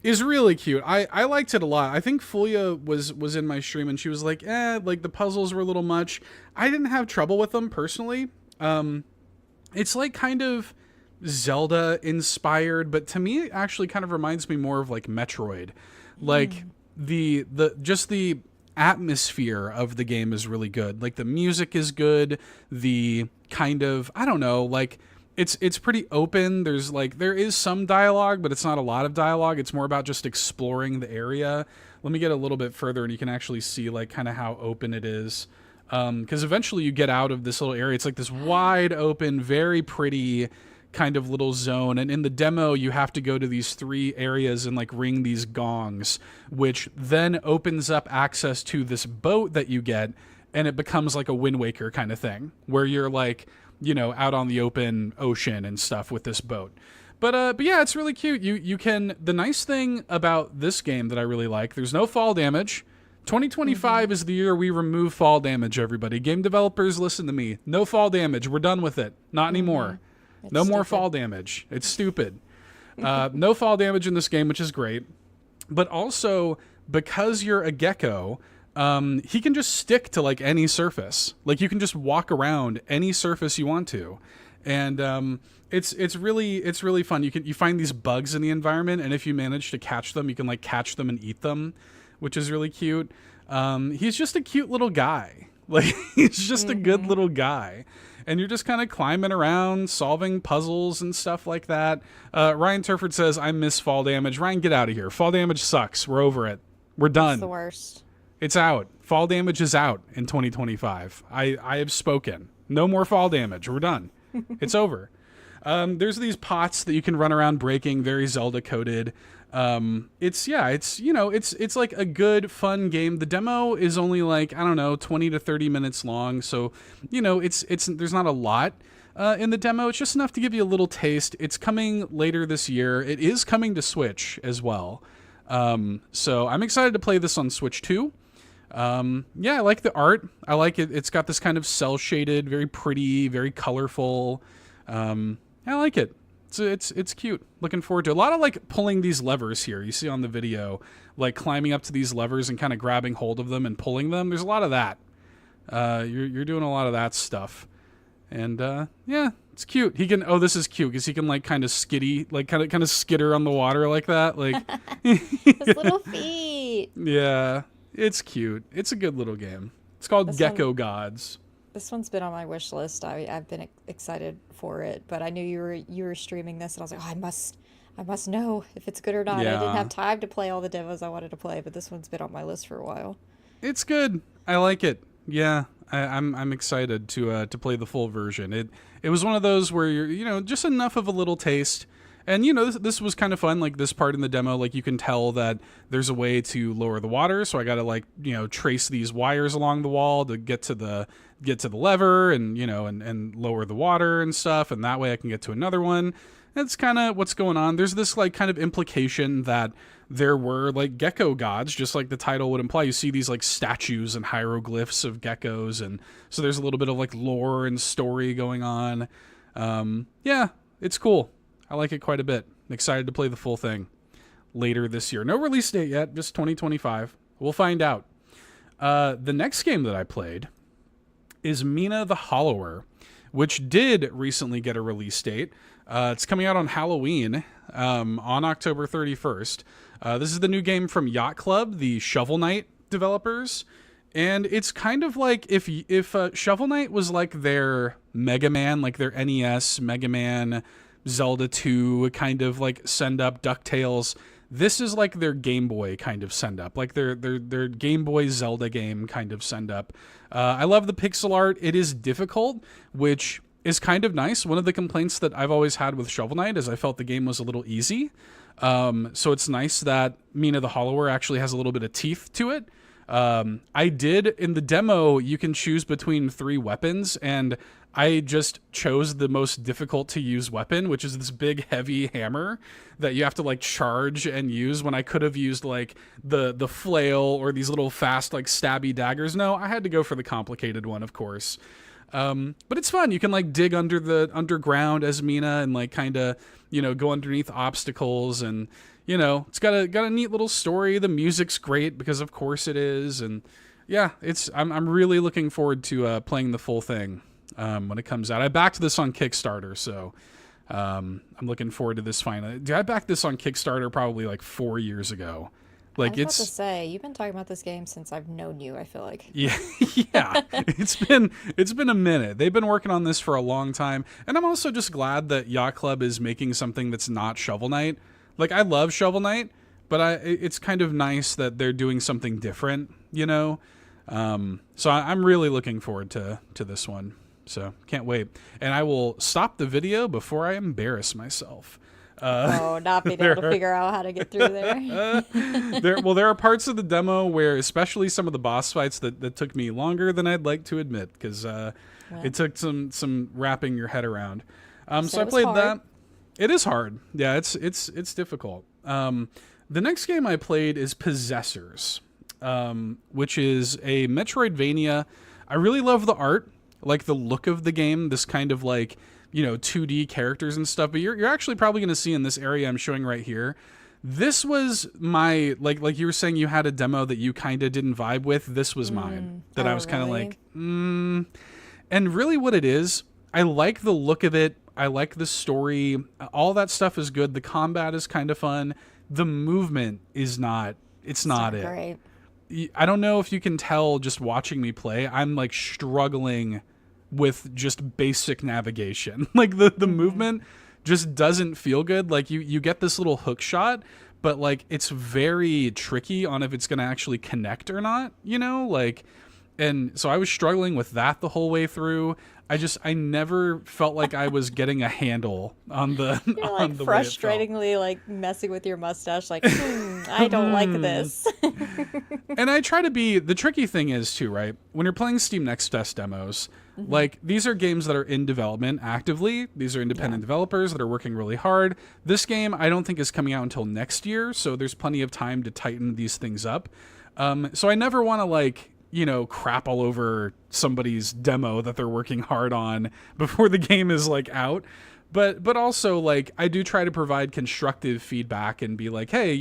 is really cute. I liked it a lot. I think Fulia was in my stream and she was like, like the puzzles were a little much. I didn't have trouble with them personally. It's like kind of Zelda inspired, but to me it actually kind of reminds me more of like Metroid. Like the atmosphere of the game is really good. Like the music is good. The kind of, I don't know, like it's pretty open. There is some dialogue, but it's not a lot of dialogue. It's more about just exploring the area. Let me get a little bit further and you can actually see like kind of how open it is. Because eventually you get out of this little area. It's like this wide open, very pretty kind of little zone, and in the demo you have to go to these 3 areas and like ring these gongs, which then opens up access to this boat that you get, and it becomes like a Wind Waker kind of thing where you're like, you know, out on the open ocean and stuff with this boat. But yeah, it's really cute. You can, the nice thing about this game that I really like, there's no fall damage. 2025 is the year we remove fall damage, everybody. Game developers, listen to me. No fall damage. We're done with it. Not anymore. It's no more stupid. fall damage. It's stupid. No fall damage in this game, which is great. But also, because you're a gecko, he can just stick to like any surface. Like you can just walk around any surface you want to. And it's really fun. You find these bugs in the environment, and if you manage to catch them, you can like catch them and eat them, which is really cute. He's just a cute little guy. Like he's just a good little guy. And you're just kind of climbing around, solving puzzles and stuff like that. Ryan Turford says, I miss fall damage. Ryan, get out of here. Fall damage sucks. We're over it. We're done. It's the worst. It's out. Fall damage is out in 2025. I have spoken. No more fall damage. We're done. It's over. There's these pots that you can run around breaking, very Zelda coded. It's like a good, fun game. The demo is only like, I don't know, 20 to 30 minutes long. So, you know, there's not a lot, in the demo. It's just enough to give you a little taste. It's coming later this year. It is coming to Switch as well. So I'm excited to play this on Switch too. Yeah, I like the art. I like it. It's got this kind of cell shaded, very pretty, very colorful. I like it. It's cute. Looking forward to it. A lot of like pulling these levers here. You see on the video, like climbing up to these levers and kind of grabbing hold of them and pulling them. There's a lot of that. You're doing a lot of that stuff. And yeah, it's cute. He can. Oh, this is cute because he can like kind of skitty, like kind of skitter on the water like that. Like His little feet. Yeah, it's cute. It's a good little game. It's called Gecko Gods. This one's been on my wish list. I've been excited for it, but I knew you were streaming this, and I was like, oh, I must know if it's good or not. Yeah. I didn't have time to play all the demos I wanted to play, but this one's been on my list for a while. It's good. I like it. Yeah. I'm excited to play the full version. It was one of those where you're just enough of a little taste. And this was kind of fun. Like this part in the demo, like you can tell that there's a way to lower the water. So I got to trace these wires along the wall to get to the lever and and lower the water and stuff. And that way I can get to another one. That's kind of what's going on. There's this like kind of implication that there were like gecko gods, just like the title would imply. You see these like statues and hieroglyphs of geckos, and so there's a little bit of like lore and story going on. Yeah, it's cool. I like it quite a bit. I'm excited to play the full thing later this year. No release date yet, just 2025. We'll find out. The next game that I played is Mina the Hollower, which did recently get a release date. It's coming out on Halloween on October 31st. This is the new game from Yacht Club, the Shovel Knight developers. And it's kind of like if Shovel Knight was like their Mega Man, like their NES Mega Man, Zelda 2 kind of like send up, DuckTales. This is like their Game Boy kind of send up, like their Game Boy Zelda game kind of send up. I love the pixel art. It is difficult, which is kind of nice. One of the complaints that I've always had with Shovel Knight is I felt the game was a little easy. So it's nice that Mina the Hollower actually has a little bit of teeth to it. I did in the demo, you can choose between 3 weapons, and I just chose the most difficult to use weapon, which is this big heavy hammer that you have to like charge and use, when I could have used like the flail or these little fast like stabby daggers. No, I had to go for the complicated one, of course. But it's fun. You can like dig under the underground as Mina and like kind of, go underneath obstacles, and it's got a neat little story. The music's great because of course it is. And yeah, I'm really looking forward to playing the full thing when it comes out. I backed this on Kickstarter, so I'm looking forward to this finally. Dude, I backed this on Kickstarter probably like 4 years ago. Like I was about to say, you've been talking about this game since I've known you, I feel like. Yeah. It's been a minute. They've been working on this for a long time. And I'm also just glad that Yacht Club is making something that's not Shovel Knight. Like, I love Shovel Knight, but it's kind of nice that they're doing something different, So I'm really looking forward to this one. So can't wait. And I will stop the video before I embarrass myself. Not being able to figure out how to get through there. There are parts of the demo where, especially some of the boss fights, that took me longer than I'd like to admit, because it took some wrapping your head around. So I played that. It is hard. Yeah, it's difficult. The next game I played is Possessors, which is a Metroidvania. I really love the art, like the look of the game, this kind of like 2D characters and stuff, but you're actually probably going to see in this area I'm showing right here. This was my, like you were saying you had a demo that you kind of didn't vibe with. This was mine that I was kind of like, And really what it is, I like the look of it. I like the story. All that stuff is good. The combat is kind of fun. The movement is not, it's not it. Great. I don't know if you can tell just watching me play. I'm like struggling with just basic navigation. Like the movement just doesn't feel good. Like you get this little hook shot, but like it's very tricky on if it's going to actually connect or not, and so I was struggling with that the whole way through. I never felt like I was getting a handle on the You're like on the way it felt. frustratingly like messing with your mustache, like I don't like this. And I try to be, the tricky thing is too, right? When you're playing Steam Next Fest demos, like these are games that are in development actively. These are independent developers that are working really hard. This game I don't think is coming out until next year, so there's plenty of time to tighten these things up. So I never want to like, crap all over somebody's demo that they're working hard on before the game is like out. But also like I do try to provide constructive feedback and be like, hey,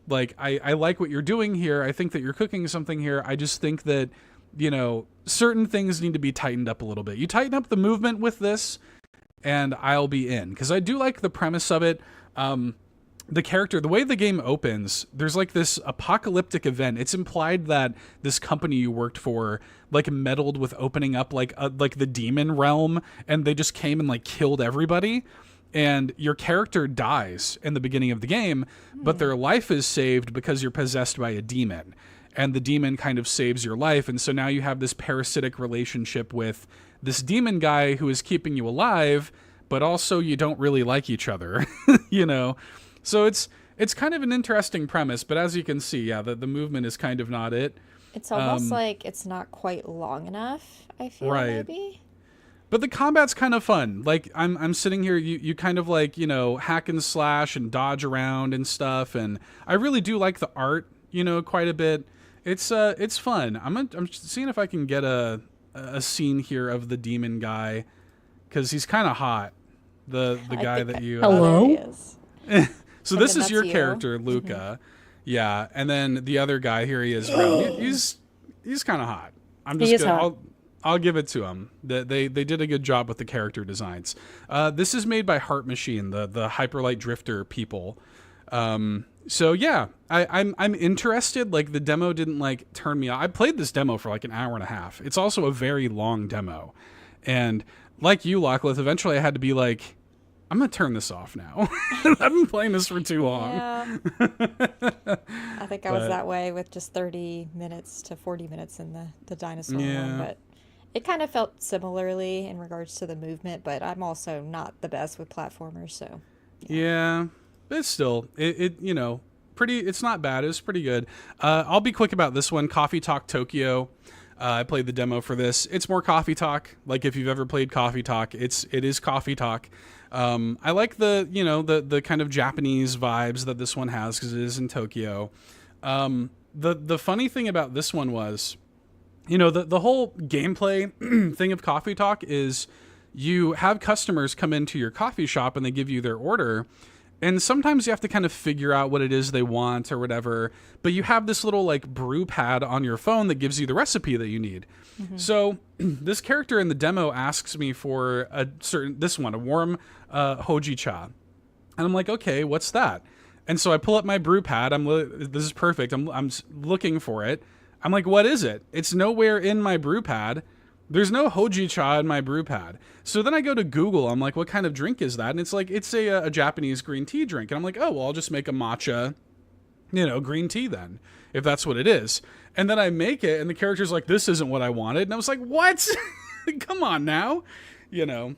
like I like what you're doing here. I think that you're cooking something here. I just think that, certain things need to be tightened up a little bit. You tighten up the movement with this and I'll be in, because I do like the premise of it. The character, the way the game opens, there's like this apocalyptic event. It's implied that this company you worked for like meddled with opening up like the demon realm, and they just came and like killed everybody. And your character dies in the beginning of the game, but their life is saved because you're possessed by a demon. and the demon kind of saves your life. And so now you have this parasitic relationship with this demon guy who is keeping you alive, but also you don't really like each other, you know? So it's kind of an interesting premise, but as you can see, yeah, the movement is kind of not it. It's almost like it's not quite long enough, I feel, maybe. But the combat's kind of fun. Like, I'm sitting here, you kind of like, you know, hack and slash and dodge around and stuff, and I really do like the art, you know, quite a bit. It's fun. I'm seeing if I can get a scene here of the demon guy, because he's kind of hot. The guy that you... Hello? So this is your character, Luca. Mm-hmm. Yeah, and then the other guy, here he is. He's kind of hot. I'll give it to him. They did a good job with the character designs. This is made by Heart Machine, the Hyperlight Drifter people. So yeah, I'm interested. Like, the demo didn't like turn me off. I played this demo for like an hour and a half. It's also a very long demo, and like you, Lachlan, eventually I had to be like, I'm going to turn this off now. I've been playing this for too long. Yeah. I think I was that way with just 30 minutes to 40 minutes in the dinosaur one. But it kind of felt similarly in regards to the movement, but I'm also not the best with platformers, so. Yeah, but it's still, it you know, it's not bad. It was pretty good. I'll be quick about this one, Coffee Talk Tokyo. I played the demo for this. It's more Coffee Talk. Like, if you've ever played Coffee Talk, it is Coffee Talk. I like the kind of Japanese vibes that this one has because it is in Tokyo. The funny thing about this one was, you know, the whole gameplay thing of Coffee Talk is you have customers come into your coffee shop and they give you their order. And sometimes you have to kind of figure out what it is they want or whatever. But you have this little like brew pad on your phone that gives you the recipe that you need. Mm-hmm. So this character in the demo asks me for a warm hojicha. And I'm like, okay, what's that? And so I pull up my brew pad. This is perfect. I'm looking for it. I'm like, what is it? It's nowhere in my brew pad. There's no hojicha in my brew pad. So then I go to Google. I'm like, what kind of drink is that? And it's like, it's a Japanese green tea drink. And I'm like, oh, well, I'll just make a matcha, you know, green tea then, if that's what it is. And then I make it, and the character's like, this isn't what I wanted. And I was like, what? Come on now, you know.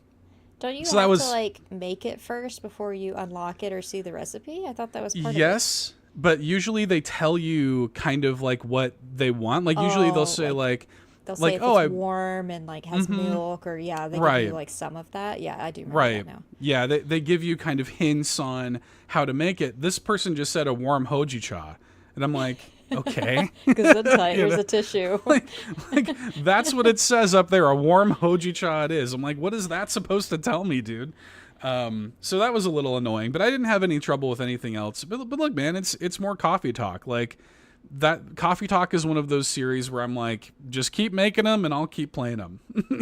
Don't you have to, like, make it first before you unlock it or see the recipe? I thought that was part of it. Yes, but usually they tell you kind of, like, what they want. Like, usually they'll say, like they'll say if it's warm and like has milk, or give you like some of that. Yeah, I do remember that now. Yeah, they give you kind of hints on how to make it. This person just said a warm hojicha, and I'm like, okay. Gesundheit, here's a tissue. like that's what it says up there. A warm hojicha it is. I'm like, what is that supposed to tell me, dude? So that was a little annoying, but I didn't have any trouble with anything else. But look, man, it's more Coffee Talk. Like, that Coffee Talk is one of those series where I'm like, just keep making them and I'll keep playing them.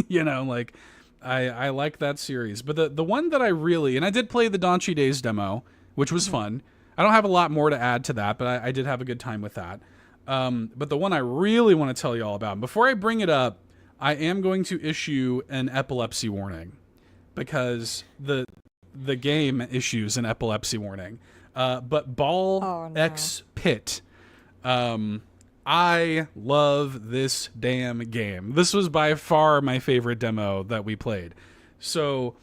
You know, like, I like that series. But the one that I really, and I did play the Donkey Days demo, which was fun. I don't have a lot more to add to that, but I did have a good time with that. But the one I really want to tell you all about, and before I bring it up, I am going to issue an epilepsy warning, because the game issues an epilepsy warning. But Ball X Pit, I love this damn game. This was by far my favorite demo that we played. So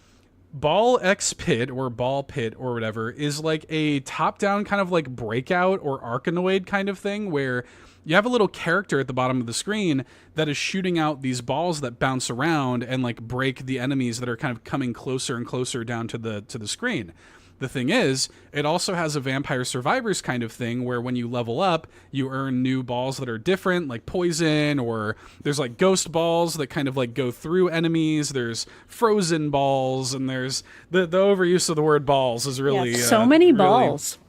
Ball X Pit, or Ball Pit, or whatever, is like a top-down kind of like Breakout or Arkanoid kind of thing, where you have a little character at the bottom of the screen that is shooting out these balls that bounce around and like break the enemies that are kind of coming closer and closer down to the screen. The thing is, it also has a Vampire Survivors kind of thing where when you level up, you earn new balls that are different, like poison, or there's like ghost balls that kind of like go through enemies. There's frozen balls, and there's the overuse of the word balls is really so many balls.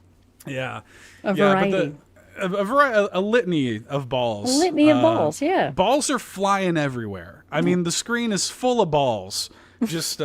Yeah, a variety. But a litany of balls. A litany of balls, yeah. Balls are flying everywhere. I mean, the screen is full of balls. Just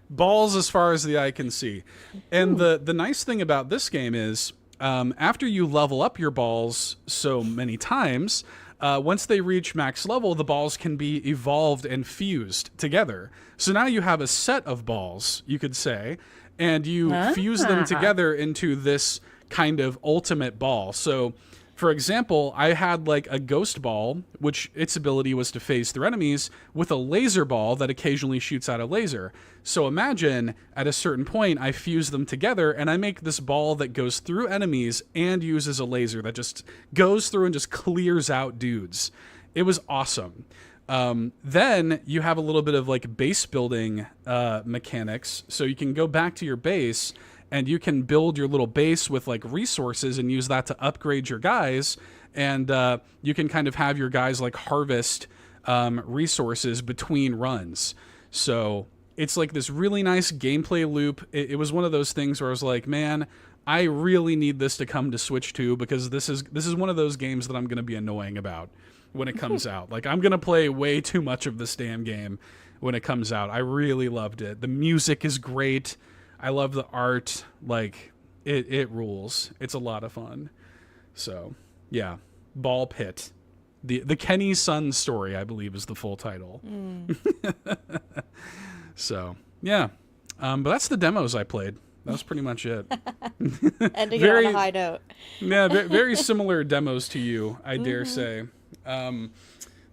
balls as far as the eye can see. And the nice thing about this game is, after you level up your balls so many times, once they reach max level, the balls can be evolved and fused together. So now you have a set of balls, you could say, and you fuse them together into this kind of ultimate ball. So For example, I had like a ghost ball, which its ability was to phase through enemies, with a laser ball that occasionally shoots out a laser. So imagine at a certain point, I fuse them together and I make this ball that goes through enemies and uses a laser that just goes through and just clears out dudes. It was awesome. Then you have a little bit of like base building mechanics. So you can go back to your base and you can build your little base with like resources and use that to upgrade your guys. And you can kind of have your guys like harvest resources between runs. So it's like this really nice gameplay loop. It was one of those things where I was like, man, I really need this to come to Switch 2 because this is one of those games that I'm going to be annoying about when it comes out. Like, I'm going to play way too much of this damn game when it comes out. I really loved it. The music is great. I love the art. Like, it rules. It's a lot of fun. So, yeah. Ball Pit. The Kenny Sun story, I believe, is the full title. So, yeah. But that's the demos I played. That was pretty much it. Ending it on a high note. Yeah, very similar demos to you, I dare say.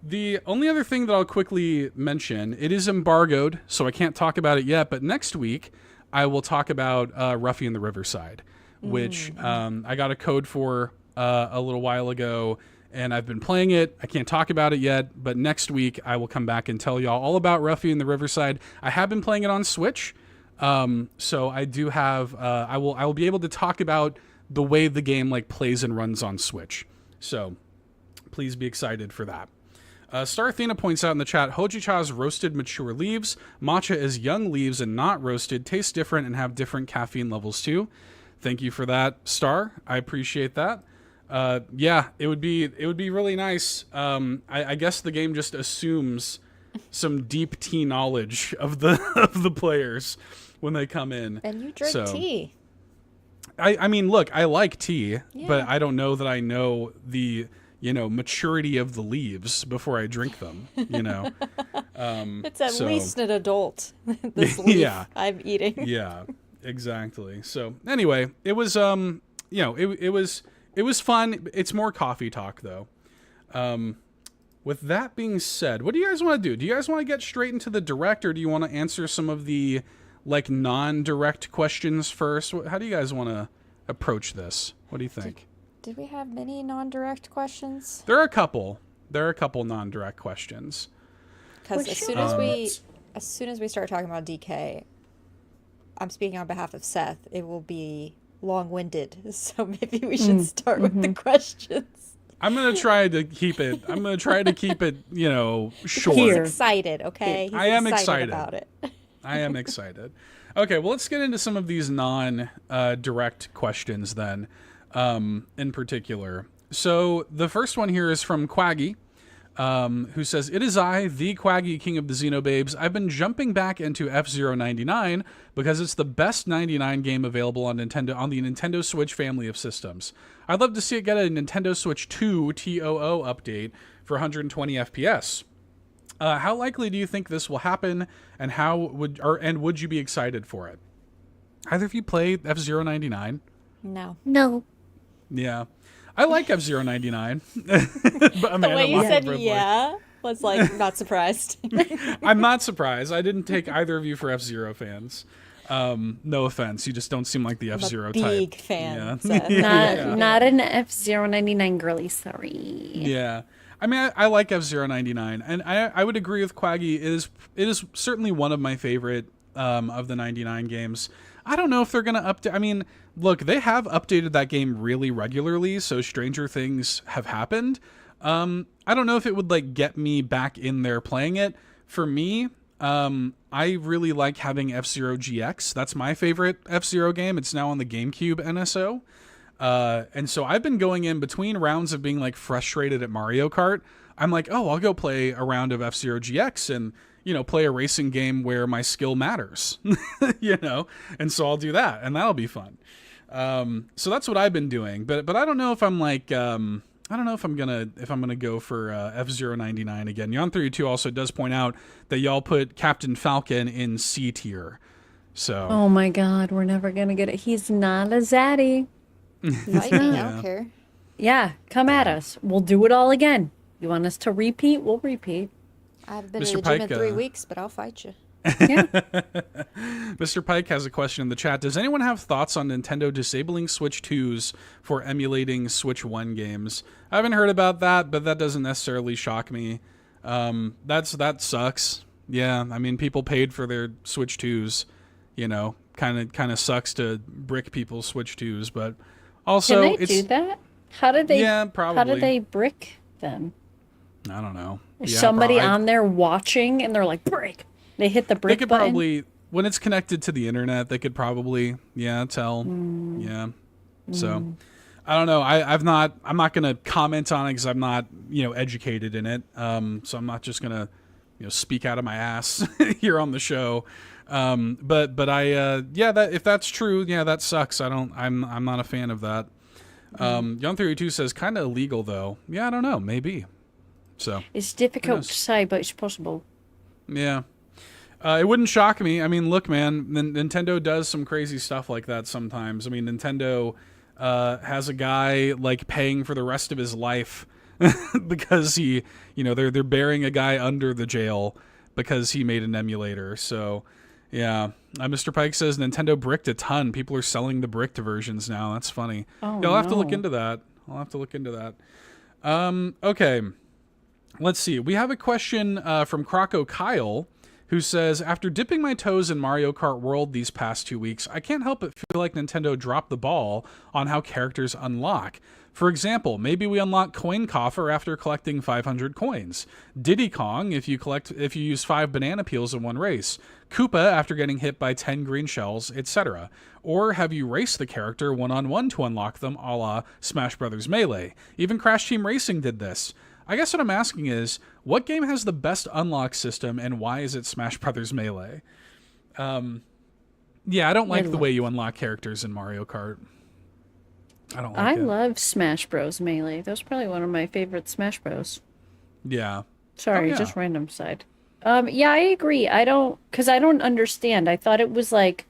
The only other thing that I'll quickly mention, it is embargoed, so I can't talk about it yet, but next week I will talk about Ruffy and the Riverside, which I got a code for a little while ago, and I've been playing it. I can't talk about it yet, but next week I will come back and tell y'all all about Ruffy and the Riverside. I have been playing it on Switch, so I do have I will be able to talk about the way the game like plays and runs on Switch. So please be excited for that. Star Athena points out in the chat, Hojicha's roasted mature leaves. Matcha is young leaves and not roasted. Taste different and have different caffeine levels too. Thank you for that, Star. I appreciate that. Yeah, it would be really nice. I guess the game just assumes some deep tea knowledge of the players when they come in. And you drink tea. I mean, look, I like tea, but I don't know that I know the maturity of the leaves before I drink them, It's at least an adult, this leaf I'm eating. Yeah, exactly. So anyway, it was, it was fun. It's more coffee talk though. With that being said, what do you guys want to do? Do you guys want to get straight into the direct, or do you want to answer some of the like non-direct questions first? How do you guys want to approach this? What do you think? Did we have many non-direct questions? There are a couple non-direct questions. Because as soon as we start talking about DK, I'm speaking on behalf of Seth. It will be long-winded, so maybe we should start with the questions. I'm gonna try to keep it. Short. He's excited. Okay, I am excited about it. I am excited. Okay, well, let's get into some of these non-direct questions then. In particular. So the first one here is from Quaggy, who says, "It is I, the Quaggy, king of the Xenobabes. I've been jumping back into F-Zero 99 because it's the best 99 game available on the Nintendo Switch family of systems. I'd love to see it get a Nintendo Switch 2 TOO update for 120 FPS. How likely do you think this will happen, and would you be excited for it? Either of you play F-Zero 99? No. Yeah. I like F-Zero 99. But the way you said was like, not surprised. I'm not surprised. I didn't take either of you for F-Zero fans. No offense. You just don't seem like the F-Zero type. Big fan. Yeah. Not an F-Zero 99 girly, sorry. Yeah. I mean, I like F-Zero 99. And I would agree with Quaggy. It is certainly one of my favorite of the 99 games. I don't know if they're going to update. I mean, look, they have updated that game really regularly, so stranger things have happened. I don't know if it would like get me back in there playing it. For me, I really like having F-Zero GX. That's my favorite F-Zero game. It's now on the GameCube NSO. And so I've been going in between rounds of being like frustrated at Mario Kart. I'm like, oh, I'll go play a round of F-Zero GX and play a racing game where my skill matters, and so I'll do that, and that'll be fun. So that's what I've been doing, but I don't know if I'm like, I don't know if I'm gonna go for F-Zero 99 again. Yon32 also does point out that y'all put Captain Falcon in C tier. So. Oh my God, we're never gonna get it. He's not a zaddy. I don't care. Yeah, come at us. We'll do it all again. You want us to repeat? We'll repeat. I haven't been Mr. to the Pike, gym in 3 weeks, but I'll fight you. Yeah. Mr. Pike has a question in the chat. Does anyone have thoughts on Nintendo disabling Switch 2s for emulating Switch 1 games? I haven't heard about that, but that doesn't necessarily shock me. That sucks. Yeah, I mean, people paid for their Switch 2s. You know, kind of sucks to brick people's Switch 2s, but also Can they do that? How did they? Yeah, probably. How did they brick them? I don't know. Is Yeah, somebody on there watching, and they're like, "Brick." They hit the brick They could button. probably, when it's connected to the internet, they could probably, tell. Yeah. So, I don't know. I'm not going to comment on it because I'm not, educated in it. So I'm not just going to, speak out of my ass here on the show. But if that's true, that sucks. I'm not a fan of that. Young 32 says kind of illegal though. Yeah, I don't know. Maybe. So it's difficult to say, but it's possible. Yeah. It wouldn't shock me. I mean, look, man, Nintendo does some crazy stuff like that sometimes. I mean, Nintendo has a guy like paying for the rest of his life because he, they're burying a guy under the jail because he made an emulator. So, yeah. Mr. Pike says Nintendo bricked a ton. People are selling the bricked versions now. That's funny. Oh, I'll have to look into that. Okay. Let's see. We have a question from Croco Kyle, who says, after dipping my toes in Mario Kart World these past 2 weeks, I can't help but feel like Nintendo dropped the ball on how characters unlock. For example, maybe we unlock Coin Coffer after collecting 500 coins. Diddy Kong if you use 5 banana peels in one race. Koopa after getting hit by 10 green shells, etc. Or have you raced the character one-on-one to unlock them, a la Smash Bros. Melee. Even Crash Team Racing did this. I guess what I'm asking is, what game has the best unlock system, and why is it Smash Brothers Melee? Yeah, I don't like the way you unlock characters in Mario Kart. I don't like it. I love Smash Bros. Melee. That was probably one of my favorite Smash Bros. Yeah. Sorry, just random side. Yeah, I agree. Because I don't understand. I thought it was like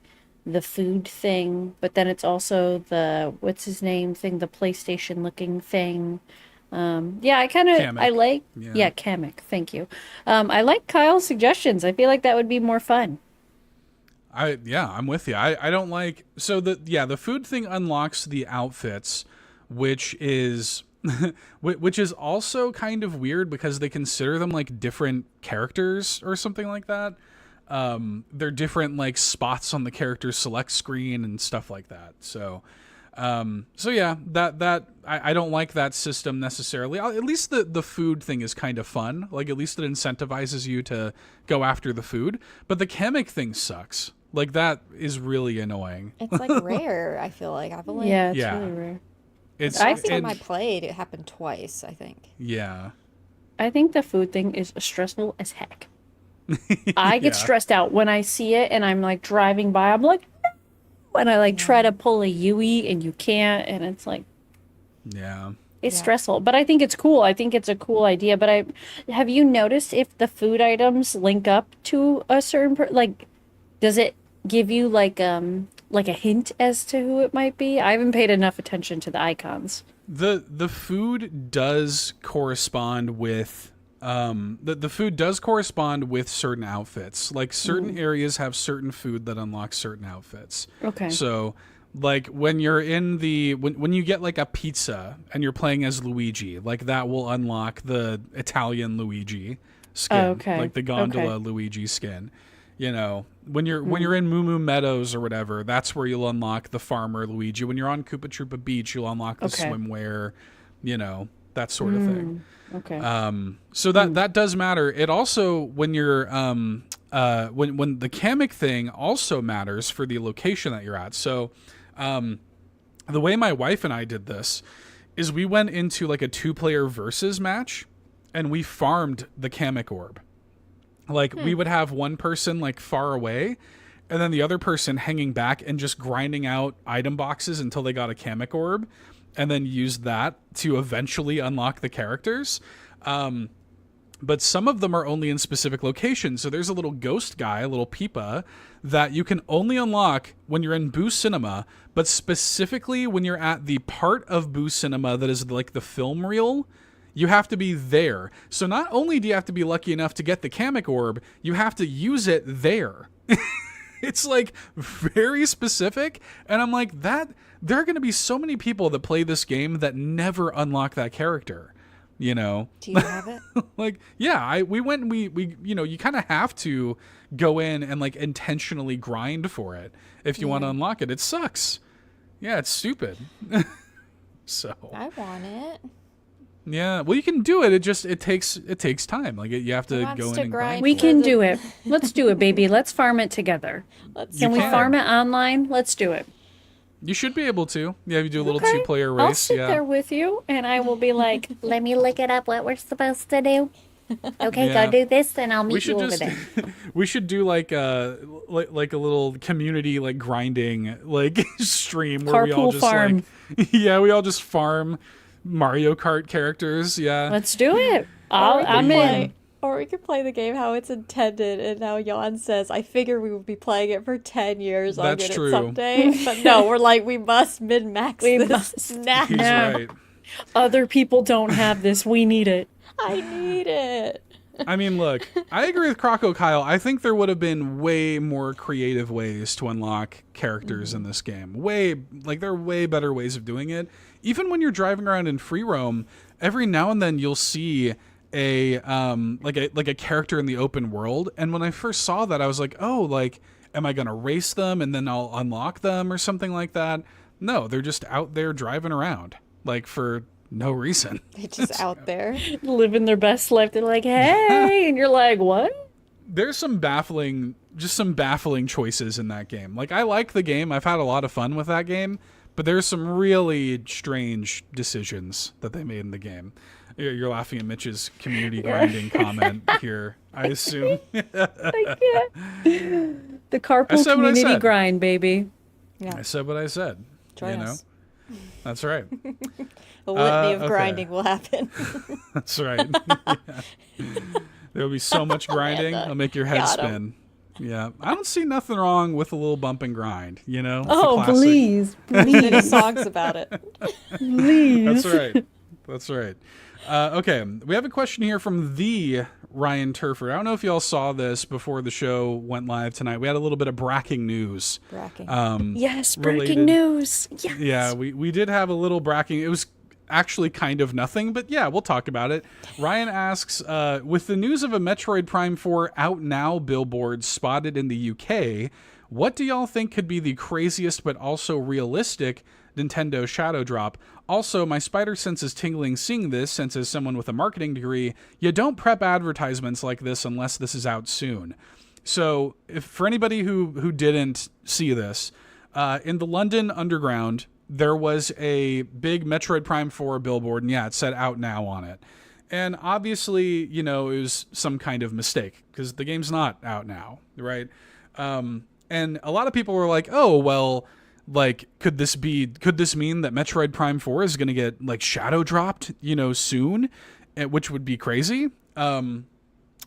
the food thing, but then it's also the, what's his name thing, the PlayStation looking thing. Yeah, Kamek. Thank you. I like Kyle's suggestions. I feel like that would be more fun. I'm with you. I don't like, so the food thing unlocks the outfits, which is which is also kind of weird because they consider them like different characters or something like that. They're different like spots on the character select screen and stuff like that. So yeah, that I don't like that system necessarily. At least the food thing is kind of fun. Like at least it incentivizes you to go after the food. But the Kamek thing sucks. Like that is really annoying. It's like rare. I feel like I've only it's really rare. Last time I played, it happened twice. I think. Yeah. I think the food thing is stressful as heck. I get stressed out when I see it, and I'm like driving by. I'm like. When I like try to pull a Yui and you can't, and it's like, it's stressful. But I think it's cool. I think it's a cool idea. But have you noticed if the food items link up to a certain like, does it give you like a hint as to who it might be? I haven't paid enough attention to the icons. The food does correspond with. The food does correspond with certain outfits. Like certain areas have certain food that unlocks certain outfits. Okay. So like when you're in when you get like a pizza and you're playing as Luigi, like that will unlock the Italian Luigi skin. Like the gondola Luigi skin. You know, when you're in Moo Moo Meadows or whatever, that's where you'll unlock the farmer Luigi. When you're on Koopa Troopa Beach, you'll unlock the swimwear, that sort of thing. Okay. So that does matter. It also, when you're when the Kamek thing also matters for the location that you're at. So the way my wife and I did this is we went into like a 2-player versus match and we farmed the Kamek orb. Like we would have one person like far away and then the other person hanging back and just grinding out item boxes until they got a Kamek orb. And then use that to eventually unlock the characters. but some of them are only in specific locations. So there's a little ghost guy, a little Peepa, that you can only unlock when you're in Boo Cinema, but specifically when you're at the part of Boo Cinema that is like the film reel. You have to be there. So not only do you have to be lucky enough to get the Kamek Orb, you have to use it there. It's like very specific. And I'm like, that there are going to be so many people that play this game that never unlock that character. You know, do you have it? Like, yeah, we went and we you know, you kind of have to go in and like intentionally grind for it if you want to unlock it. It sucks. Yeah, it's stupid. So I want it. Yeah, well, you can do it. It takes time. Like you have to go in and grind. We can do it. Let's do it, baby. Let's farm it together. Can we farm it online? Let's do it. You should be able to. Yeah, you do a little 2-player race. I'll sit there with you, and I will be like, let me look it up what we're supposed to do. Okay, go do this, then I'll meet you over there. We should do like a little community like grinding like stream where we all just farm. like we all just farm Mario Kart characters. Yeah, let's do it. I'm in. Or we could play the game how it's intended, and now Jan says, I figure we would be playing it for 10 years. I'll get it someday. But no, we're like, we must min-max this now. He's right. Other people don't have this. We need it. I need it. I mean, look, I agree with Croco Kyle. I think there would have been way more creative ways to unlock characters in this game. There are way better ways of doing it. Even when you're driving around in free roam, every now and then you'll see a character in the open world, and when I first saw that I was like, oh, like, am I gonna race them and then I'll unlock them or something like that? No, they're just out there driving around like for no reason. They're just out there living their best life. They're like, hey, and you're like, what? There's some baffling choices in that game. Like, I like the game, I've had a lot of fun with that game, but there's some really strange decisions that they made in the game. You're laughing at Mitch's community grinding comment here, I assume. I can't. The carpool community grind, baby. Yeah. I said what I said. Join us. That's right. A litany of grinding will happen. That's right. Yeah. There will be so much grinding, it'll make your head spin. Yeah, I don't see nothing wrong with a little bump and grind, you know? Oh, please. Many songs about it. Please. That's right. Okay, we have a question here from the Ryan Turfer. I don't know if y'all saw this before the show went live tonight. We had a little bit of bracking news. Yes, breaking news. Yes. Yeah, we did have a little bracking. It was actually kind of nothing, but yeah, we'll talk about it. Ryan asks, with the news of a Metroid Prime 4 out now billboard spotted in the UK, what do y'all think could be the craziest but also realistic Nintendo Shadow Drop? Also, my spider sense is tingling seeing this, since as someone with a marketing degree, you don't prep advertisements like this unless this is out soon. So, for anybody who didn't see this, in the London Underground, there was a big Metroid Prime 4 billboard, and yeah, it said out now on it. And obviously, you know, it was some kind of mistake, because the game's not out now, right? And a lot of people were like, oh, well, like, could this mean that Metroid Prime 4 is going to get, like, shadow dropped, you know, soon, which would be crazy. But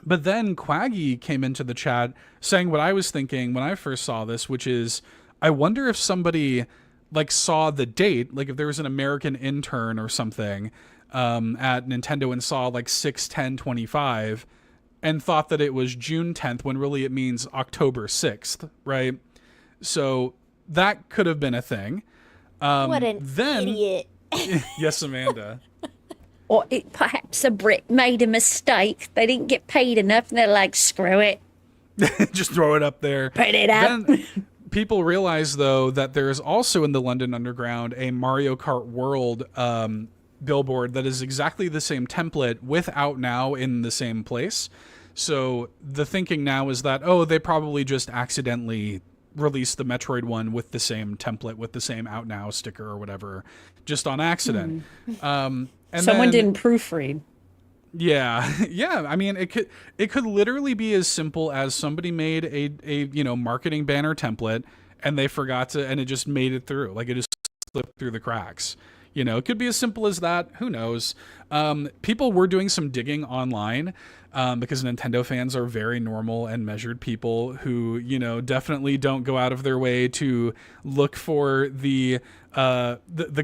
then Quaggy came into the chat saying what I was thinking when I first saw this, which is, I wonder if somebody, like, saw the date, like, if there was an American intern or something at Nintendo and saw, like, 6/10/25 and thought that it was June 10th, when really it means October 6th, right? So that could have been a thing. What an idiot. Yes, Amanda. Or perhaps a brick made a mistake. They didn't get paid enough, and they're like, screw it. Just throw it up there. Put it up. Then people realize, though, that there is also in the London Underground a Mario Kart World billboard that is exactly the same template with out now in the same place. So the thinking now is that, oh, they probably just accidentally released the Metroid one with the same template, with the same out now sticker or whatever, just on accident. And someone didn't proofread. Yeah. Yeah. I mean, it could literally be as simple as somebody made a you know, marketing banner template and they forgot to, and it just made it through. Like, it just slipped through the cracks. You know, it could be as simple as that. Who knows? People were doing some digging online because Nintendo fans are very normal and measured people who, you know, definitely don't go out of their way to look for the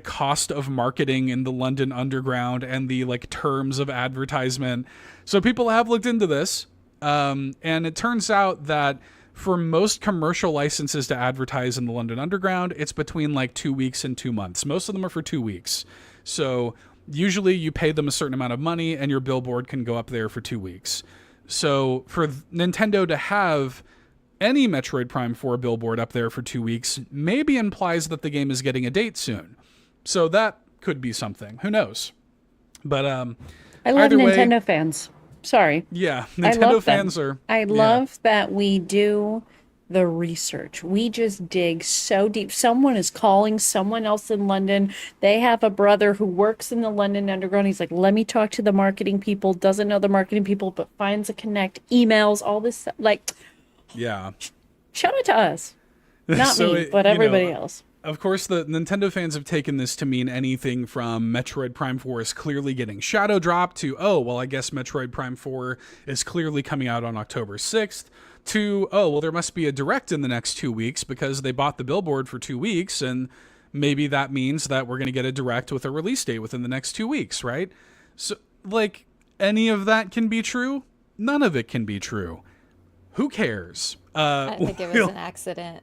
cost of marketing in the London Underground and the like terms of advertisement. So people have looked into this, and it turns out that for most commercial licenses to advertise in the London Underground, it's between like 2 weeks and 2 months. Most of them are for 2 weeks. So usually you pay them a certain amount of money and your billboard can go up there for 2 weeks. So for Nintendo to have any Metroid Prime 4 billboard up there for 2 weeks maybe implies that the game is getting a date soon. So that could be something. Who knows? But I love Nintendo fans. Sorry. Yeah, Nintendo fans are... I love that we do the research. We just dig so deep. Someone is calling someone else in London. They have a brother who works in the London Underground. He's like, let me talk to the marketing people. Doesn't know the marketing people, but finds a connect. Emails, all this stuff. Like, yeah. Shout out to us. Not me, but everybody else. Of course, the Nintendo fans have taken this to mean anything from Metroid Prime 4 is clearly getting shadow dropped to, oh, well, I guess Metroid Prime 4 is clearly coming out on October 6th to, oh, well, there must be a direct in the next 2 weeks because they bought the billboard for 2 weeks, and maybe that means that we're going to get a direct with a release date within the next 2 weeks, right? So, like, any of that can be true. None of it can be true. Who cares? I think it was an accident.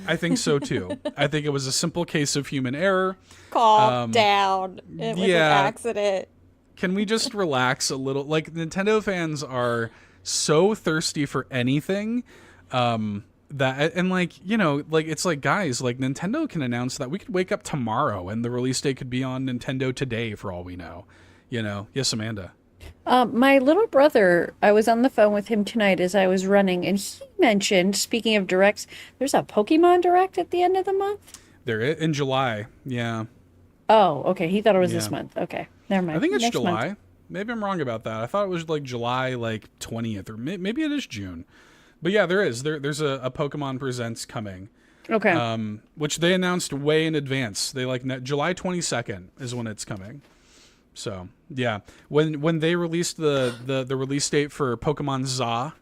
I think so too. I think it was a simple case of human error. Calm down. It was an accident. Can we just relax a little? Like, Nintendo fans are so thirsty for anything that, and like, you know, like, it's like, guys, like, Nintendo can announce that we could wake up tomorrow and the release date could be on Nintendo Today for all we know. You know? Yes, Amanda. My little brother, I was on the phone with him tonight as I was running, and he mentioned, speaking of directs, there's a Pokemon direct at the end of the month? There in July, yeah. Oh, okay. He thought it was this month. Okay, never mind. I think it's Next July. month. Maybe I'm wrong about that. I thought it was like July, like 20th, or maybe it is June. But yeah, there is. There's a Pokemon Presents coming. Okay. Which they announced way in advance. They July 22nd is when it's coming. So yeah, when they released the release date for Pokemon Za,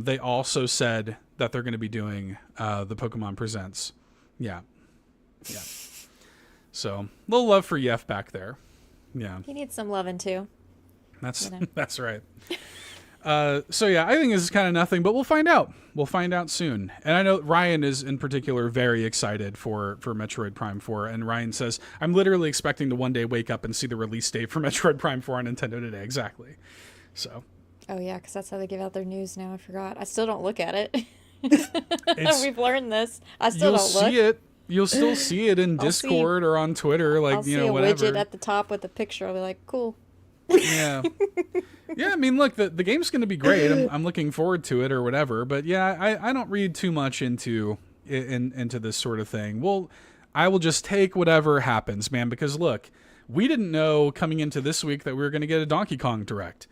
they also said that they're going to be doing the Pokemon Presents. Yeah. So a little love for Yef back there. Yeah, he needs some loving too. That's right. So yeah, I think this is kind of nothing, but we'll find out. We'll find out soon. And I know Ryan is in particular very excited for Metroid Prime 4. And Ryan says, I'm literally expecting to one day wake up and see the release date for Metroid Prime 4 on Nintendo Today. Exactly. So. Oh yeah, because that's how they give out their news now. I forgot. I still don't look at it. We've learned this. I still don't look. See it. You'll still see it in Discord or on Twitter, like, I'll you know, whatever. whatever. Widget at the top with a picture. I'll be like, cool. Yeah. Yeah, I mean, look, the game's going to be great. I'm looking forward to it or whatever. But yeah, I don't read too much into this sort of thing. Well, I will just take whatever happens, man, because look, we didn't know coming into this week that we were going to get a Donkey Kong Direct.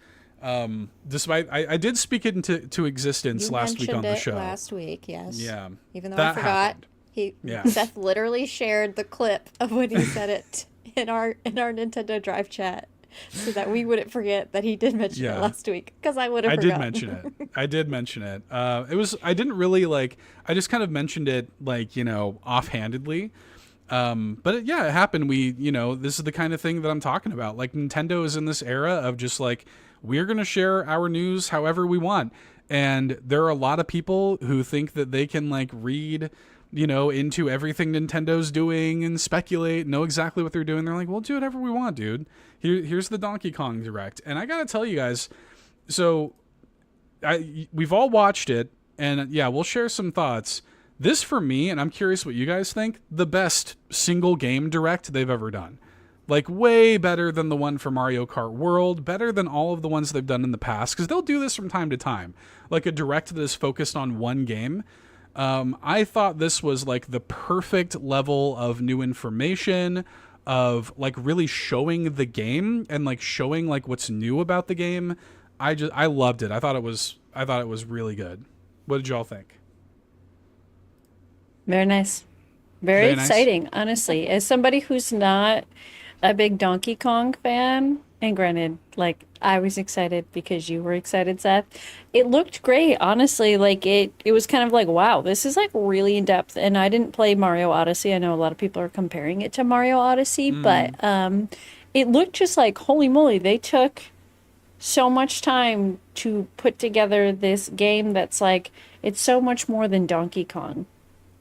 Despite I did speak it into existence last week on the show. Last week, yes. Yeah. Even though I forgot. Happened. Seth literally shared the clip of when he said it in our Nintendo Drive chat, so that we wouldn't forget that he did mention it last week, because I would have forgotten. I did mention it. I didn't really I just kind of mentioned it offhandedly. But it happened. This is the kind of thing that I'm talking about. Like, Nintendo is in this era of just like, we're going to share our news however we want. And there are a lot of people who think that they can read into everything Nintendo's doing and speculate, know exactly what they're doing. They're like, we'll do whatever we want, dude. Here's the Donkey Kong Direct. And I gotta tell you guys, so we've all watched it, and we'll share some thoughts. This, for me, and I'm curious what you guys think, the best single game Direct they've ever done. Like, way better than the one for Mario Kart World, better than all of the ones they've done in the past, because they'll do this from time to time. Like a Direct that is focused on one game. I thought this was the perfect level of new information, of really showing the game and showing what's new about the game. I loved it. I thought it was really good. What did y'all think? Very nice. Very nice. exciting, honestly. As somebody who's not a big Donkey Kong fan, and granted, like I was excited because you were excited, Seth. It looked great, honestly. Like it was kind of like, wow, this is like really in depth. And I didn't play Mario Odyssey. I know a lot of people are comparing it to Mario Odyssey, but it looked just like, holy moly, they took so much time to put together this game that's like, it's so much more than Donkey Kong,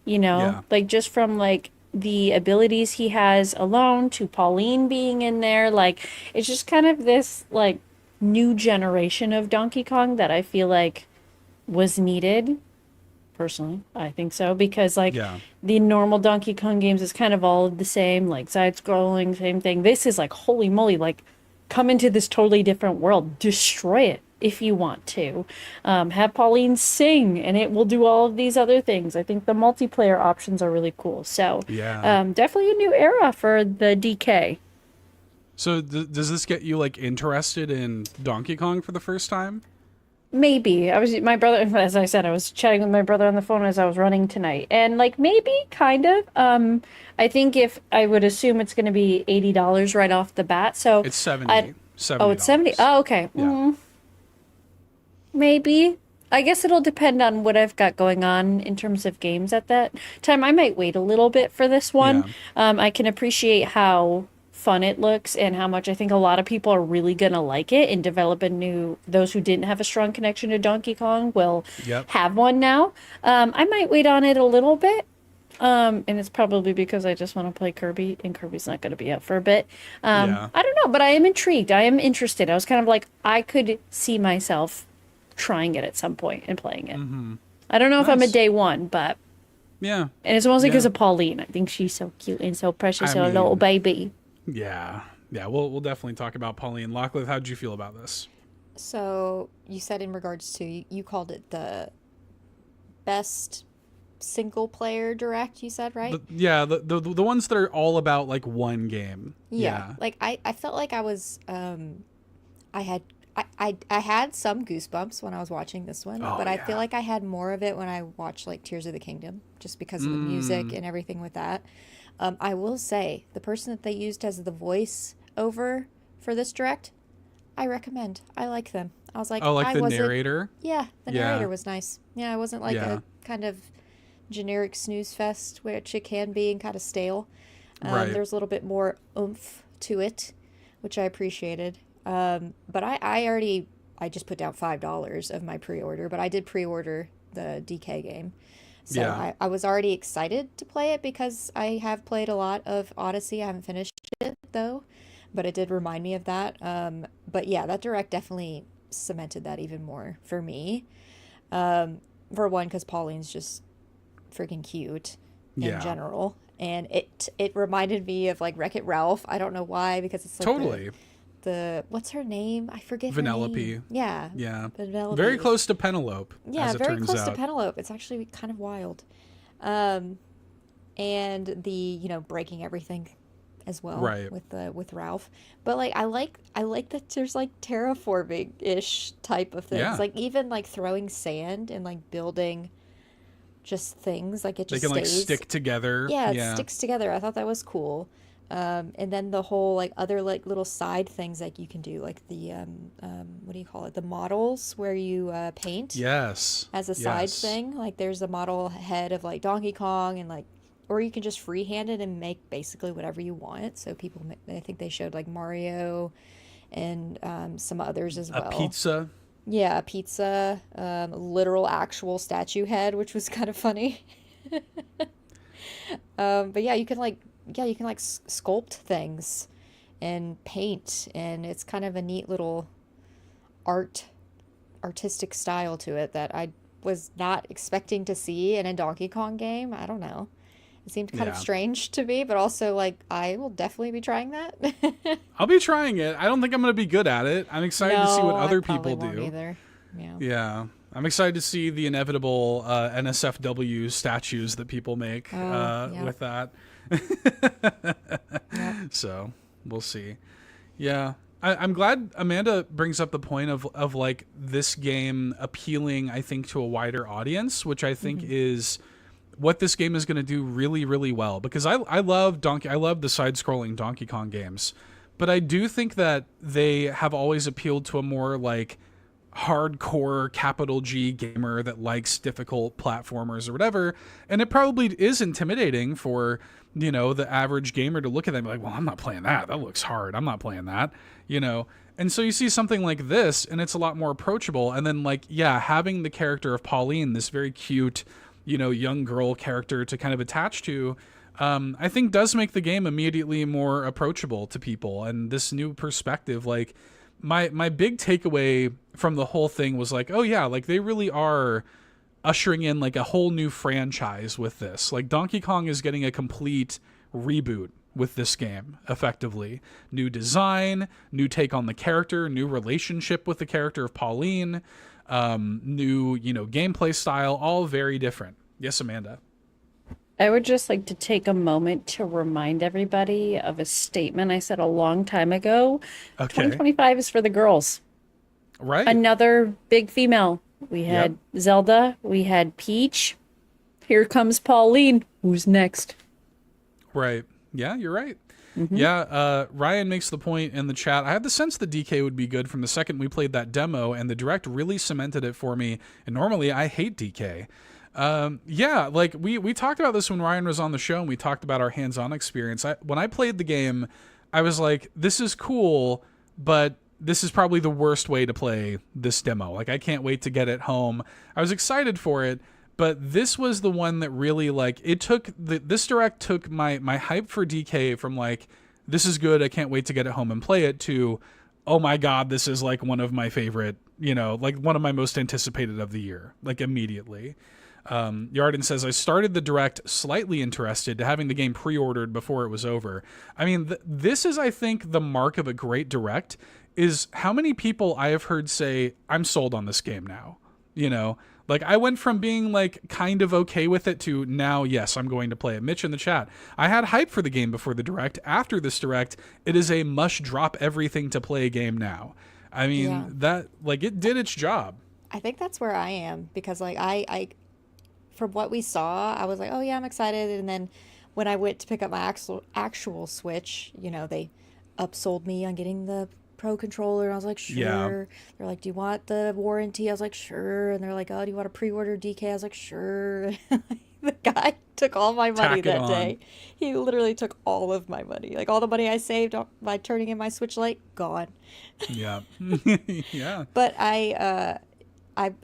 you know? Yeah. Like just from like the abilities he has alone to Pauline being in there, like it's just kind of this like new generation of Donkey Kong that I feel like was needed. Personally, I think so, because like Yeah. the normal Donkey Kong games is kind of all the same, like side scrolling, same thing. This is like, holy moly, like come into this totally different world, destroy it if you want to. Have Pauline sing, and it will do all of these other things. I think the multiplayer options are really cool. So Yeah. definitely a new era for the DK. So does this get you like interested in Donkey Kong for the first time? Maybe. My brother, as I said, I was chatting with my brother on the phone as I was running tonight. And like maybe kind of. I think if I would assume it's going to be $80 right off the bat. So It's 70. Oh, it's 70. Oh, okay. Yeah. Maybe. I guess it'll depend on what I've got going on in terms of games at that time. I might wait a little bit for this one. I can appreciate how fun it looks and how much I think a lot of people are really going to like it and develop those who didn't have a strong connection to Donkey Kong will have one now. I might wait on it a little bit. And it's probably because I just want to play Kirby, and Kirby's not going to be out for a bit. I don't know, but I am intrigued. I am interested. I was kind of like, I could see myself trying it at some point and playing it. I don't know if I'm a day one, but yeah. And it's mostly because of Pauline. I think she's so cute and so precious, a little baby. Yeah. We'll definitely talk about Pauline. Lachlan, how'd you feel about this? So you said in regards to you called it the best single player direct, you said, right? The ones that are all about like one game. Yeah. Like I felt like I was I had some goosebumps when I was watching this one, but I feel like I had more of it when I watched like Tears of the Kingdom, just because of the music and everything with that. I will say the person that they used as the voice over for this direct, I recommend. I like them. I was like, the narrator? Yeah, the narrator was nice. Yeah, it wasn't like a kind of generic snooze fest, which it can be, and kind of stale. There's a little bit more oomph to it, which I appreciated. But I just put down $5 of my pre-order, but I did pre-order the DK game. So I was already excited to play it because I have played a lot of Odyssey. I haven't finished it though, but it did remind me of that. But yeah, that direct definitely cemented that even more for me. For one, because Pauline's just freaking cute in general. And it reminded me of like Wreck-It Ralph. I don't know why, because it's like totally. The what's her name? I forget her Vanellope. name. Yeah. Vanellope. Very close to Penelope. Yeah, as it very turns close out. to Penelope. It's actually kind of wild. And the breaking everything as well with Ralph. But like I like that there's like terraforming-ish type of things. Yeah. Like even like throwing sand and like building just things, like it just they can stays. like stick together. Yeah, it sticks together. I thought that was cool. And then the whole like other like little side things like you can do, like the what do you call it? The models where you paint. Yes. As a side thing, like there's a model head of like Donkey Kong, and like, or you can just freehand it and make basically whatever you want. So people, I think they showed like Mario, and some others as well. A pizza. Yeah, a pizza, literal actual statue head, which was kind of funny. But yeah, you can like sculpt things and paint, and it's kind of a neat little artistic style to it that I was not expecting to see in a Donkey Kong game. I don't know. It seemed kind of strange to me, but also like I will definitely be trying that. I'll be trying it. I don't think I'm going to be good at it. I'm excited to see what other people do. Either. Yeah. I'm excited to see the inevitable NSFW statues that people make with that. So we'll see. Yeah. I'm glad Amanda brings up the point of like this game appealing, I think, to a wider audience, which I think is what this game is going to do really, really well, because I love the side-scrolling Donkey Kong games, but I do think that they have always appealed to a more like hardcore capital G gamer that likes difficult platformers or whatever, and it probably is intimidating for, you know, the average gamer to look at them and be like, well, I'm not playing that. That looks hard. I'm not playing that, you know. And so you see something like this, and it's a lot more approachable. And then, like, yeah, having the character of Pauline, this very cute, you know, young girl character to kind of attach to, I think does make the game immediately more approachable to people. And this new perspective, like, my big takeaway from the whole thing was like, oh yeah, like they really are ushering in like a whole new franchise with this. Like Donkey Kong is getting a complete reboot with this game, effectively. New design, new take on the character, new relationship with the character of Pauline, new, you know, gameplay style, all very different. Yes, Amanda. I would just like to take a moment to remind everybody of a statement I said a long time ago. Okay. 2025 is for the girls. Right. Another big female. We had Zelda, we had Peach. Here comes Pauline. Who's next? Right. Yeah, you're right. Mm-hmm. Yeah, Ryan makes the point in the chat. I had the sense that DK would be good from the second we played that demo, and the direct really cemented it for me. And normally I hate DK. Yeah, like we talked about this when Ryan was on the show, and we talked about our hands-on experience. When I played the game, I was like, this is cool, but this is probably the worst way to play this demo. Like, I can't wait to get it home. I was excited for it, but this was the one that really, like, it took this direct took my hype for DK from like, this is good, I can't wait to get it home and play it, to, oh my god, this is like one of my favorite, you know, like one of my most anticipated of the year, like immediately. Yarden says, I started the direct slightly interested to having the game pre-ordered before it was over. I mean, this is, I think, the mark of a great direct, is how many people I have heard say, I'm sold on this game now. You know, like I went from being like kind of okay with it to now, yes, I'm going to play it. Mitch in the chat, I had hype for the game before the direct. After this direct, it is a must drop everything to play game now. I mean, that, like, it did its job. I think that's where I am, because like I from what we saw, I was like, oh yeah, I'm excited. And then when I went to pick up my actual Switch, you know, they upsold me on getting the Pro controller. I was like, sure. Yeah. They're like, do you want the warranty? I was like, sure. And they're like, oh, do you want to pre-order DK? I was like, sure. The guy took all my money that day. He literally took all of my money. Like all the money I saved by turning in my Switch Lite, gone. Yeah. Yeah. But I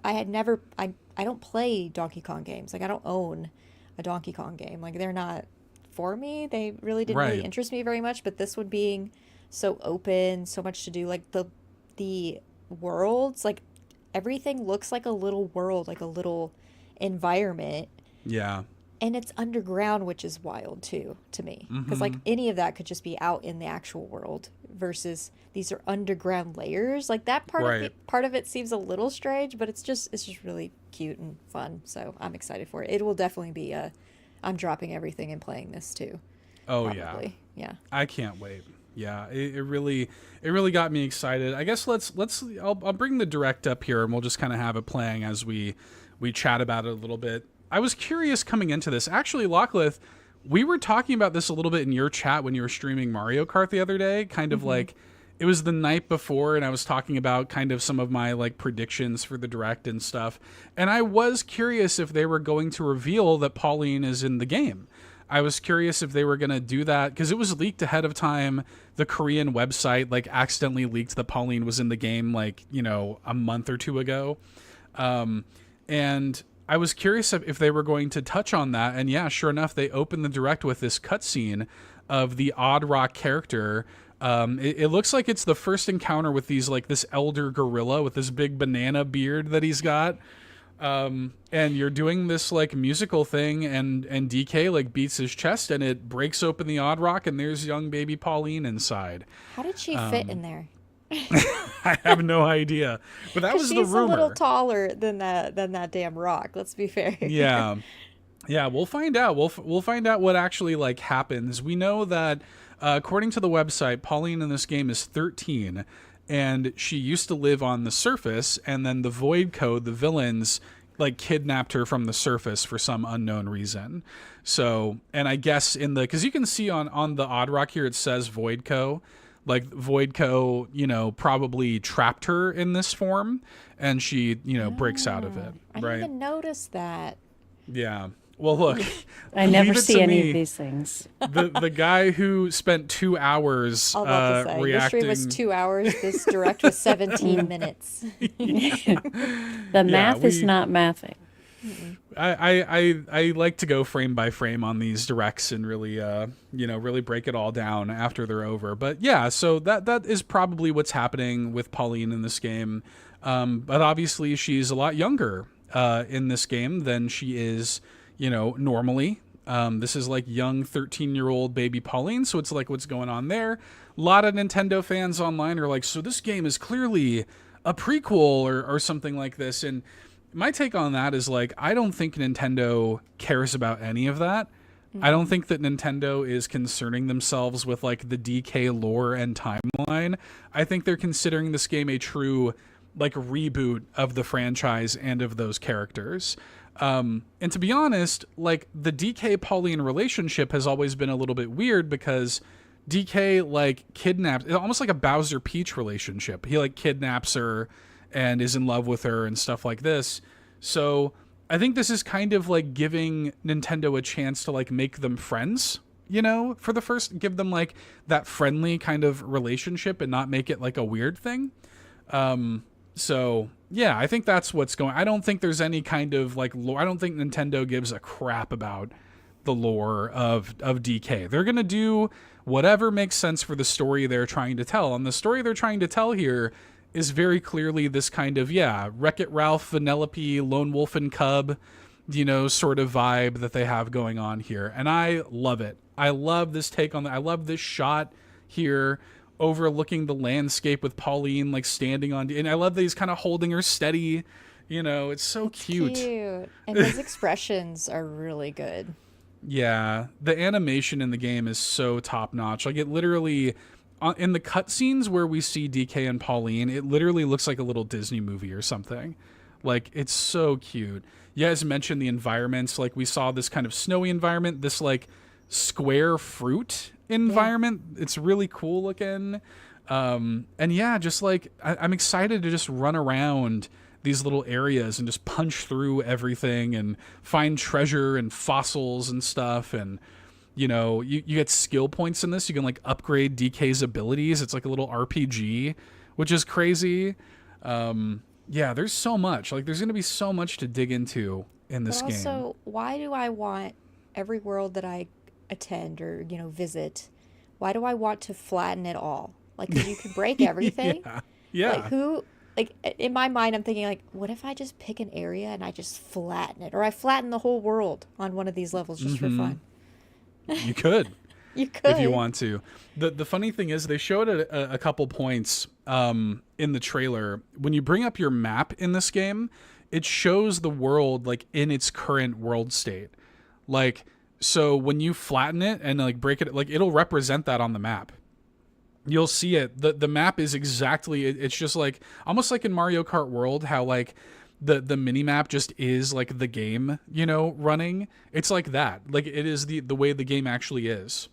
had never, I don't play Donkey Kong games. Like I don't own a Donkey Kong game. Like they're not for me. They really didn't really interest me very much. But this one being so open, so much to do, like the worlds, like everything looks like a little world, like a little environment. Yeah. And it's underground, which is wild too to me, because like any of that could just be out in the actual world, versus these are underground layers. Like that part of it seems a little strange, but it's just really cute and fun. So I'm excited for it. It will definitely be I'm dropping everything and playing this too. Oh probably. Yeah. I can't wait. Yeah, it really got me excited. I guess I'll bring the direct up here, and we'll just kind of have it playing as we chat about it a little bit. I was curious coming into this. Actually, Locklith, we were talking about this a little bit in your chat when you were streaming Mario Kart the other day, kind of like it was the night before, and I was talking about kind of some of my like predictions for the direct and stuff. And I was curious if they were going to reveal that Pauline is in the game. I was curious if they were going to do that, because it was leaked ahead of time. The Korean website like accidentally leaked that Pauline was in the game, like, you know, a month or two ago. And I was curious if they were going to touch on that. And yeah, sure enough, they opened the direct with this cutscene of the Odd Rock character. It looks like it's the first encounter with this elder gorilla with this big banana beard that he's got. And you're doing this like musical thing, and DK like beats his chest, and it breaks open the Odd Rock, and there's young baby Pauline inside. How did she fit in there? I have no idea, but that was the rumor. She's a little taller than that damn rock. Let's be fair. Yeah, we'll find out. We'll find out what actually like happens. We know that according to the website, Pauline in this game is 13. And she used to live on the surface, and then the Void Code, the villains, like kidnapped her from the surface for some unknown reason. So, and I guess because you can see on the Odd Rock here, it says Voidco. Like Voidco, you know, probably trapped her in this form, and she, you know, breaks out of it. I right? didn't even notice that. Yeah. Well, look, I never leave it see to any me. of these things. The guy who spent 2 hours I'll about to say, reacting. This stream was 2 hours. This direct was 17 minutes. The math is not mathing. I like to go frame by frame on these directs and really you know, really break it all down after they're over. But yeah, so that is probably what's happening with Pauline in this game. But obviously she's a lot younger in this game than she is, you know, normally. This is like young 13-year-old baby Pauline, so it's like what's going on there. A lot of Nintendo fans online are like, so this game is clearly a prequel or something like this. And my take on that is like, I don't think Nintendo cares about any of that. Mm-hmm. I don't think that Nintendo is concerning themselves with like the DK lore and timeline. I think they're considering this game a true like reboot of the franchise and of those characters. And to be honest, like the DK Pauline relationship has always been a little bit weird because DK like kidnaps, almost like a Bowser Peach relationship. He like kidnaps her and is in love with her and stuff like this. So I think this is kind of like giving Nintendo a chance to like make them friends, you know, for the first, give them like that friendly kind of relationship and not make it like a weird thing. So yeah, I think that's what's going. I don't think there's any kind of like lore. I don't think Nintendo gives a crap about the lore of DK. They're going to do whatever makes sense for the story they're trying to tell. And the story they're trying to tell here is very clearly this kind of, yeah, Wreck-It Ralph, Vanellope, Lone Wolf and Cub, you know, sort of vibe that they have going on here. And I love it. I love this take on that. I love this shot here overlooking the landscape with Pauline like standing on, and I love that he's kind of holding her steady. You know, it's so cute. Cute. And his expressions are really good. Yeah, the animation in the game is so top notch. Like it literally, in the cutscenes where we see DK and Pauline, it literally looks like a little Disney movie or something. Like it's so cute. You guys mentioned the environments. Like we saw this kind of snowy environment, this like square fruit environment. Yeah. It's really cool looking. And yeah, just like I'm excited to just run around these little areas and just punch through everything and find treasure and fossils and stuff. And you know, you get skill points in this. You can like upgrade DK's abilities. It's like a little RPG, which is crazy. Yeah, there's so much. Like there's going to be so much to dig into in this game. Also, why do I want every world that I attend or, you know, visit, why do I want to flatten it all? Like, 'cause you can break everything. Yeah. Like who, like in my mind, I'm thinking like, what if I just pick an area and I just flatten it, or I flatten the whole world on one of these levels just for fun? You could. You could. If you want to. The funny thing is they showed a couple points in the trailer. When you bring up your map in this game, it shows the world like in its current world state. Like, so when you flatten it and like break it, like it'll represent that on the map. You'll see it. The map is exactly, it's just like almost like in Mario Kart World, how like the mini map just is like the game, you know, running. It's like that. Like it is the way the game actually is,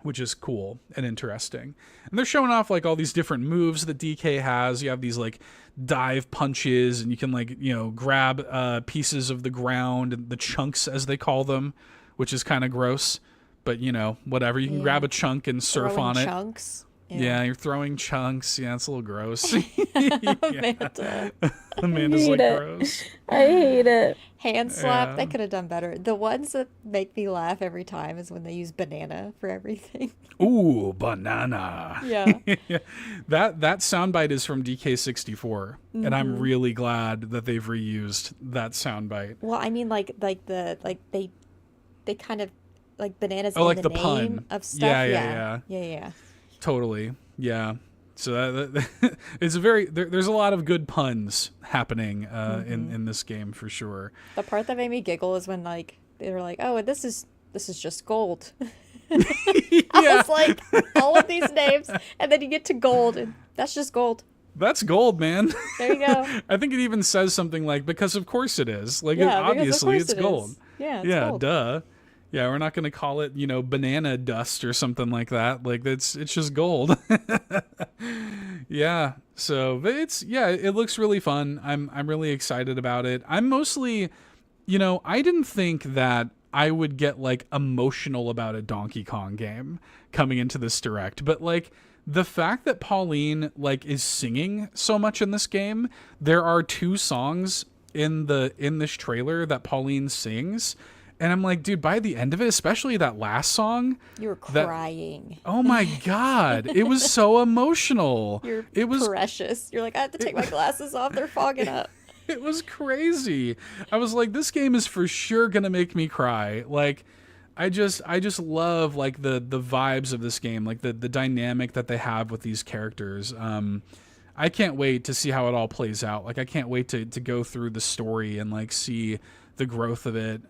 which is cool and interesting. And they're showing off like all these different moves that DK has. You have these like dive punches, and you can like, you know, grab pieces of the ground, the chunks as they call them, which is kind of gross, but you know, whatever. You can grab a chunk and surf Throwing on it. Chunks. Yeah, you're throwing chunks. Yeah, it's a little gross. Amanda. Amanda's like, gross. I hate it. Hand slap. They could have done better. The ones that make me laugh every time is when they use banana for everything. Ooh, banana. Yeah. Yeah. That soundbite is from DK64, and I'm really glad that they've reused that soundbite. Well, I mean, they kind of like bananas. Oh, in like the the name pun of stuff. Yeah. Totally. Yeah. So that it's a very there's a lot of good puns happening in this game for sure. The part that made me giggle is when like they were like, "Oh, this is just gold." I was like, all of these names, and then you get to gold, and that's just gold. That's gold, man. There you go. I think it even says something like, because of course it is. Like, Yeah, obviously it's gold. Is. Yeah, it's gold. Duh. Yeah, we're not going to call it, banana dust or something like that. Like, it's just gold. Yeah. So it looks really fun. I'm really excited about it. I'm mostly, I didn't think that I would get like emotional about a Donkey Kong game coming into this direct, but like the fact that Paullin like is singing so much in this game, there are 2 songs in this trailer that Paullin sings, and I'm like, dude, by the end of it, especially that last song, you were crying. Oh my god, it was so emotional. It was precious. You're like, I have to take my glasses off, they're fogging up. It was crazy. I was like, this game is for sure gonna make me cry. Like, I just love like the vibes of this game, like the dynamic that they have with these characters. I can't wait to see how it all plays out. Like, I can't wait to go through the story and like see the growth of it.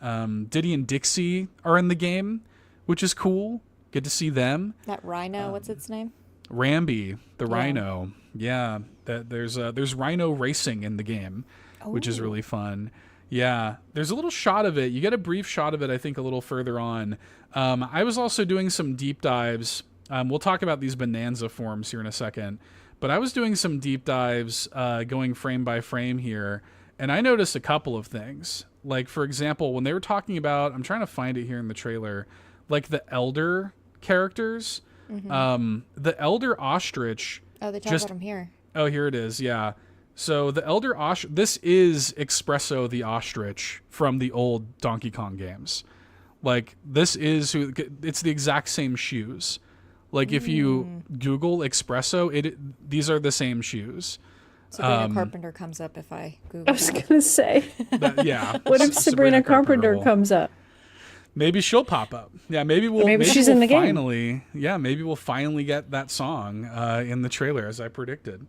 Diddy and Dixie are in the game, which is cool. Good to see them. That rhino, what's its name? Rambi, the rhino. Yeah, there's rhino racing in the game, which is really fun. Yeah, there's a little shot of it. You get a brief shot of it, I think, a little further on. I was also doing some deep dives. We'll talk about these Bananza forms here in a second. But I was doing some deep dives going frame by frame here, and I noticed a couple of things. Like, for example, when they were talking about, I'm trying to find it here in the trailer, like the elder characters. Mm-hmm. The elder ostrich. Oh, they talk about him here. Oh, here it is. Yeah. So the elder ostrich, this is Espresso the ostrich from the old Donkey Kong games. Like, this is it's the exact same shoes. Like, if you Google Espresso, these are the same shoes. Sabrina Carpenter comes up if I Google. I was gonna say. Yeah. What if Sabrina Carpenter comes up? Maybe she'll pop up. Yeah, maybe she's in the game. Maybe we'll finally get that song in the trailer, as I predicted.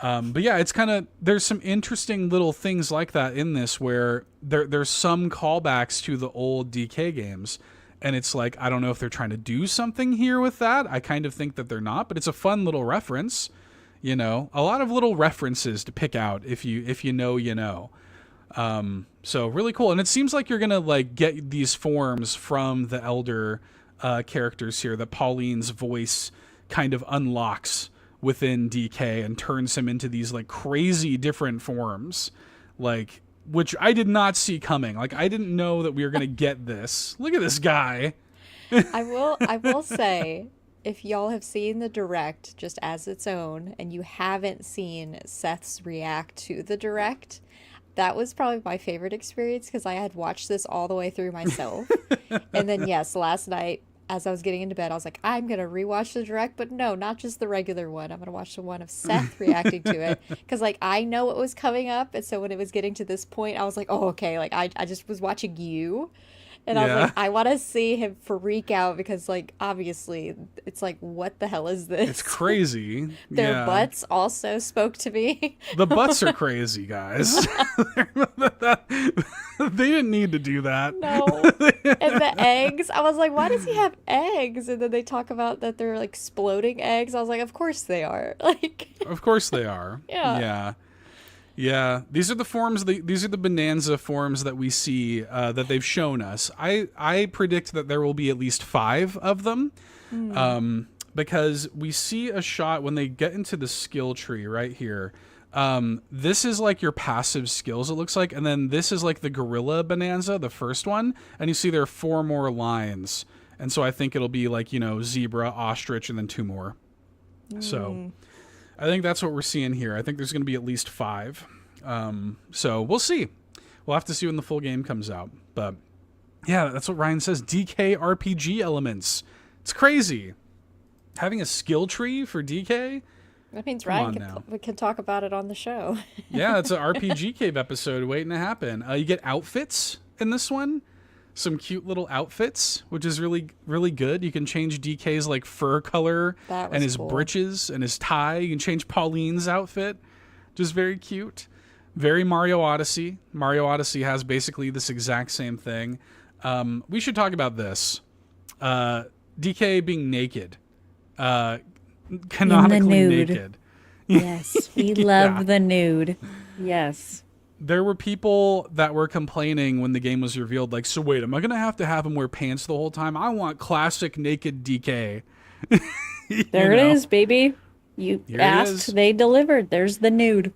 But yeah, it's kind of, there's some interesting little things like that in this where there's some callbacks to the old DK games, and it's like, I don't know if they're trying to do something here with that. I kind of think that they're not, but it's a fun little reference. A lot of little references to pick out if you know. So really cool. And it seems like you're going to like get these forms from the elder characters here that Paullin's voice kind of unlocks within DK and turns him into these like crazy different forms, like, which I did not see coming. Like, I didn't know that we were going to get this. Look at this guy. I will say, if y'all have seen the direct just as its own and you haven't seen Seth's react to the direct, that was probably my favorite experience because I had watched this all the way through myself. And then, yes, last night as I was getting into bed, I was like, I'm going to rewatch the direct, but no, not just the regular one. I'm going to watch the one of Seth reacting to it because, like, I know what was coming up. And so when it was getting to this point, I was like, oh, okay. Like, I just was watching you. And I was like, I want to see him freak out because, like, obviously, it's like, what the hell is this? It's crazy. Their butts also spoke to me. The butts are crazy, guys. They didn't need to do that. No. And the eggs, I was like, why does he have eggs? And then they talk about that they're, like, exploding eggs. I was like, of course they are. Like, of course they are. Yeah. Yeah, these are the forms. These are the Bananza forms that we see that they've shown us. I predict that there will be at least 5 of them, because we see a shot when they get into the skill tree right here. This is like your passive skills, it looks like, and then this is like the Gorilla Bananza, the first one, and you see there are 4 more lines, and so I think it'll be like zebra, ostrich, and then 2 more. So. I think that's what we're seeing here. I think there's going to be at least 5. So we'll see. We'll have to see when the full game comes out. But yeah, that's what Ryan says. DK RPG elements. It's crazy. Having a skill tree for DK? That means Ryan can talk about it on the show. Yeah, it's an RPG Cave episode waiting to happen. You get outfits in this one. Some cute little outfits, which is really, really good. You can change DK's like fur color and his breeches and his tie. You can change Paulline's outfit. Just very cute. Very Mario Odyssey. Mario Odyssey has basically this exact same thing. We should talk about this. DK being naked. Canonically naked. Yes, we love the nude. Yes. There were people that were complaining when the game was revealed, like, so wait, am I going to have him wear pants the whole time? I want classic naked DK. There it is, baby. You asked, they delivered. There's the nude.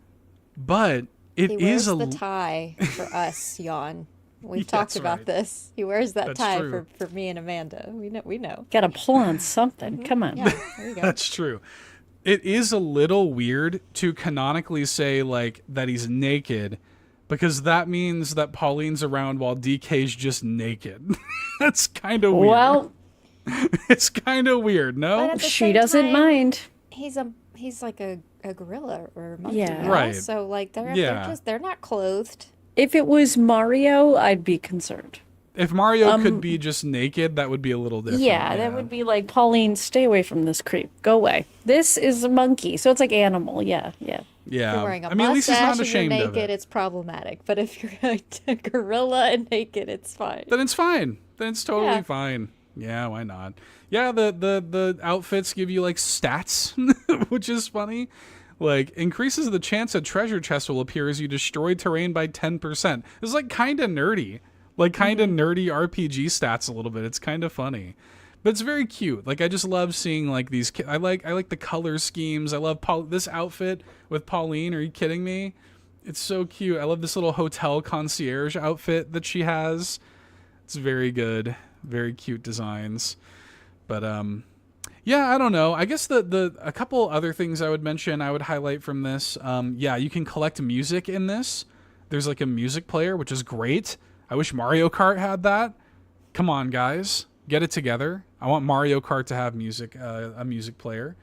But he wears the tie for us, Jan. We've talked about this. He wears that tie for me and Amanda. We know. Got to pull on something. Come on. Yeah, there you go. That's true. It is a little weird to canonically say, like, that he's naked, because that means that Pauline's around while DK's just naked. That's kind of weird. Well, it's kind of weird, no? She doesn't mind. He's like a gorilla or a monkey. Yeah. Right. So like they're not clothed. If it was Mario, I'd be concerned. If Mario could be just naked, that would be a little different. Yeah, that would be like, Pauline, stay away from this creep. Go away. This is a monkey, so it's like animal. Yeah. If you're wearing a I mean, at least he's not mustache and you're ashamed naked, of it. it's problematic. But if you're a gorilla and naked, it's fine. Then it's fine. Then it's totally fine. Yeah, why not? Yeah, the outfits give you like stats, which is funny. Like, increases the chance a treasure chest will appear as you destroy terrain by 10%. It's like kind of nerdy. Like kind of nerdy RPG stats a little bit. It's kind of funny. But it's very cute. Like, I just love seeing like these I like the color schemes. I love this outfit with Pauline. Are you kidding me? It's so cute. I love this little hotel concierge outfit that she has. It's very good. Very cute designs. But yeah, I don't know. I guess a couple other things I would mention, I would highlight from this. Yeah, you can collect music in this. There's like a music player, which is great. I wish Mario Kart had that. Come on, guys, get it together. I want Mario Kart to have music, a music player.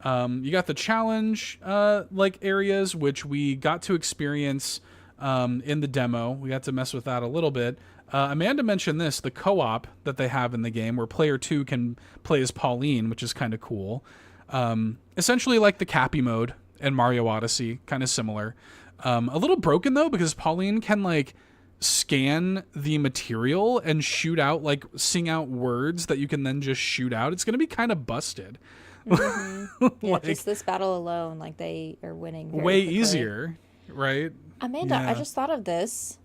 You got the challenge like areas, which we got to experience in the demo. We got to mess with that a little bit. Amanda mentioned this, the co-op that they have in the game where player 2 can play as Pauline, which is kind of cool. Essentially like the Cappy mode in Mario Odyssey, kind of similar. A little broken though, because Pauline can like scan the material and shoot out, like sing out words that you can then just shoot out. It's going to be kind of busted. Mm-hmm. Yeah, like, just this battle alone, like they are winning very way quickly. Easier, right? Amanda, I just thought of this.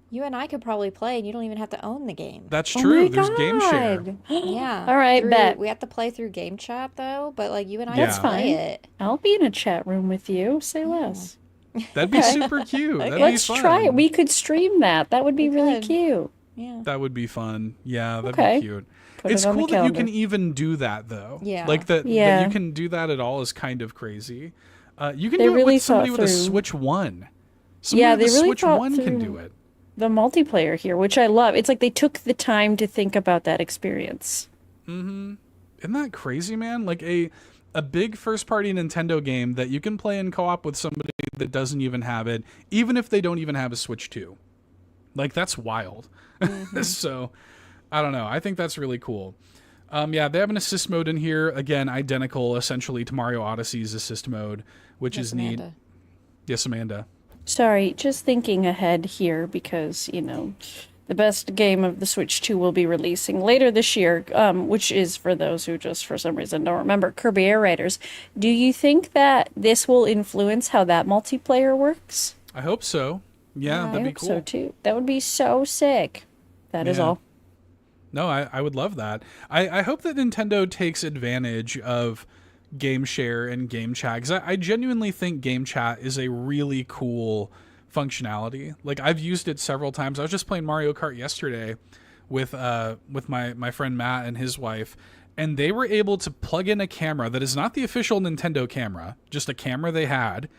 You and I could probably play, and you don't even have to own the game. That's true. Oh There's game share. Yeah. All right, bet. We have to play through Game Chat though, but like you and I That's can play fine. it. I'll be in a chat room with you. Say less. That'd be super cute. That'd Let's be fun. try it. We could stream that. That would be really cute. Yeah. That would be fun. Yeah, that'd Okay. be cute. Put It's it on the cool that you can calendar. even do that though. Yeah. Like that Yeah. you can do that at all is kind of crazy. You can They do it really with somebody thought with a through- Switch 1. Somebody Yeah, with they a really Switch thought 1 can through- do it. The multiplayer here, which I love. It's like they took the time to think about that experience. Isn't that crazy, man? Like a big first-party Nintendo game that you can play in co-op with somebody that doesn't even have it, even if they don't even have a Switch 2. Like, that's wild. So, I don't know. I think that's really cool. Yeah, they have an assist mode in here. Again, identical, essentially, to Mario Odyssey's assist mode, which is neat. Amanda. Yes, Amanda. Sorry, just thinking ahead here because, the best game of the Switch 2 will be releasing later this year, which is, for those who just for some reason don't remember, Kirby Air Riders. Do you think that this will influence how that multiplayer works? I hope so. Yeah, I that'd be hope cool. so too. That would be so sick. That is Yeah. all. No, I would love that. I hope that Nintendo takes advantage of game share and game chat, because I genuinely think game chat is a really cool functionality. Like, I've used it several times. I was just playing Mario Kart yesterday with my friend Matt and his wife, and they were able to plug in a camera that is not the official Nintendo camera, just a camera they had.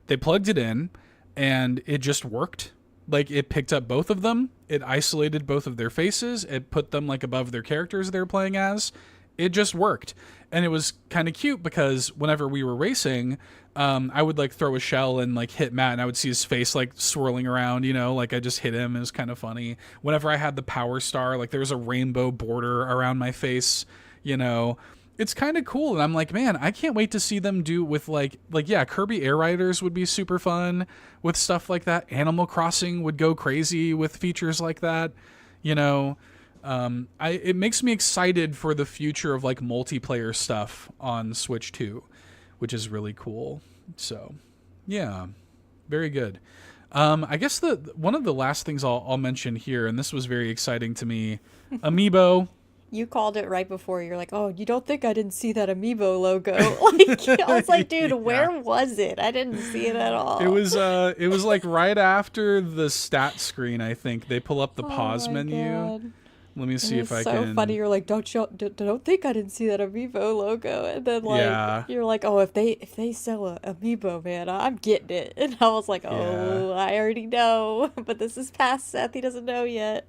They plugged it in, and it just worked. Like, it picked up both of them. It isolated both of their faces. It put them, like, above their characters they were playing as. It just worked. And it was kind of cute because whenever we were racing, I would, like, throw a shell and, like, hit Matt, and I would see his face, like, swirling around, like I just hit him. It was kind of funny. Whenever I had the power star, like, there was a rainbow border around my face, It's kind of cool, and I'm like, man, I can't wait to see them do with yeah, Kirby Air Riders would be super fun with stuff like that. Animal Crossing would go crazy with features like that, It makes me excited for the future of like multiplayer stuff on Switch 2, which is really cool. So, yeah, very good. I guess one of the last things I'll mention here, and this was very exciting to me, Amiibo. You called it right before. You're like, oh, you don't think I didn't see that Amiibo logo? Like, I was like, dude, where was it? I didn't see it at all. It was like right after the stat screen, I think. They pull up the pause menu. God. Let me see if I can. It's so funny. You're like, don't think I didn't see that Amiibo logo, and then like you're like, oh, if they sell a Amiibo, man, I'm getting it. And I was like, oh, I already know, but this is past Seth. He doesn't know yet.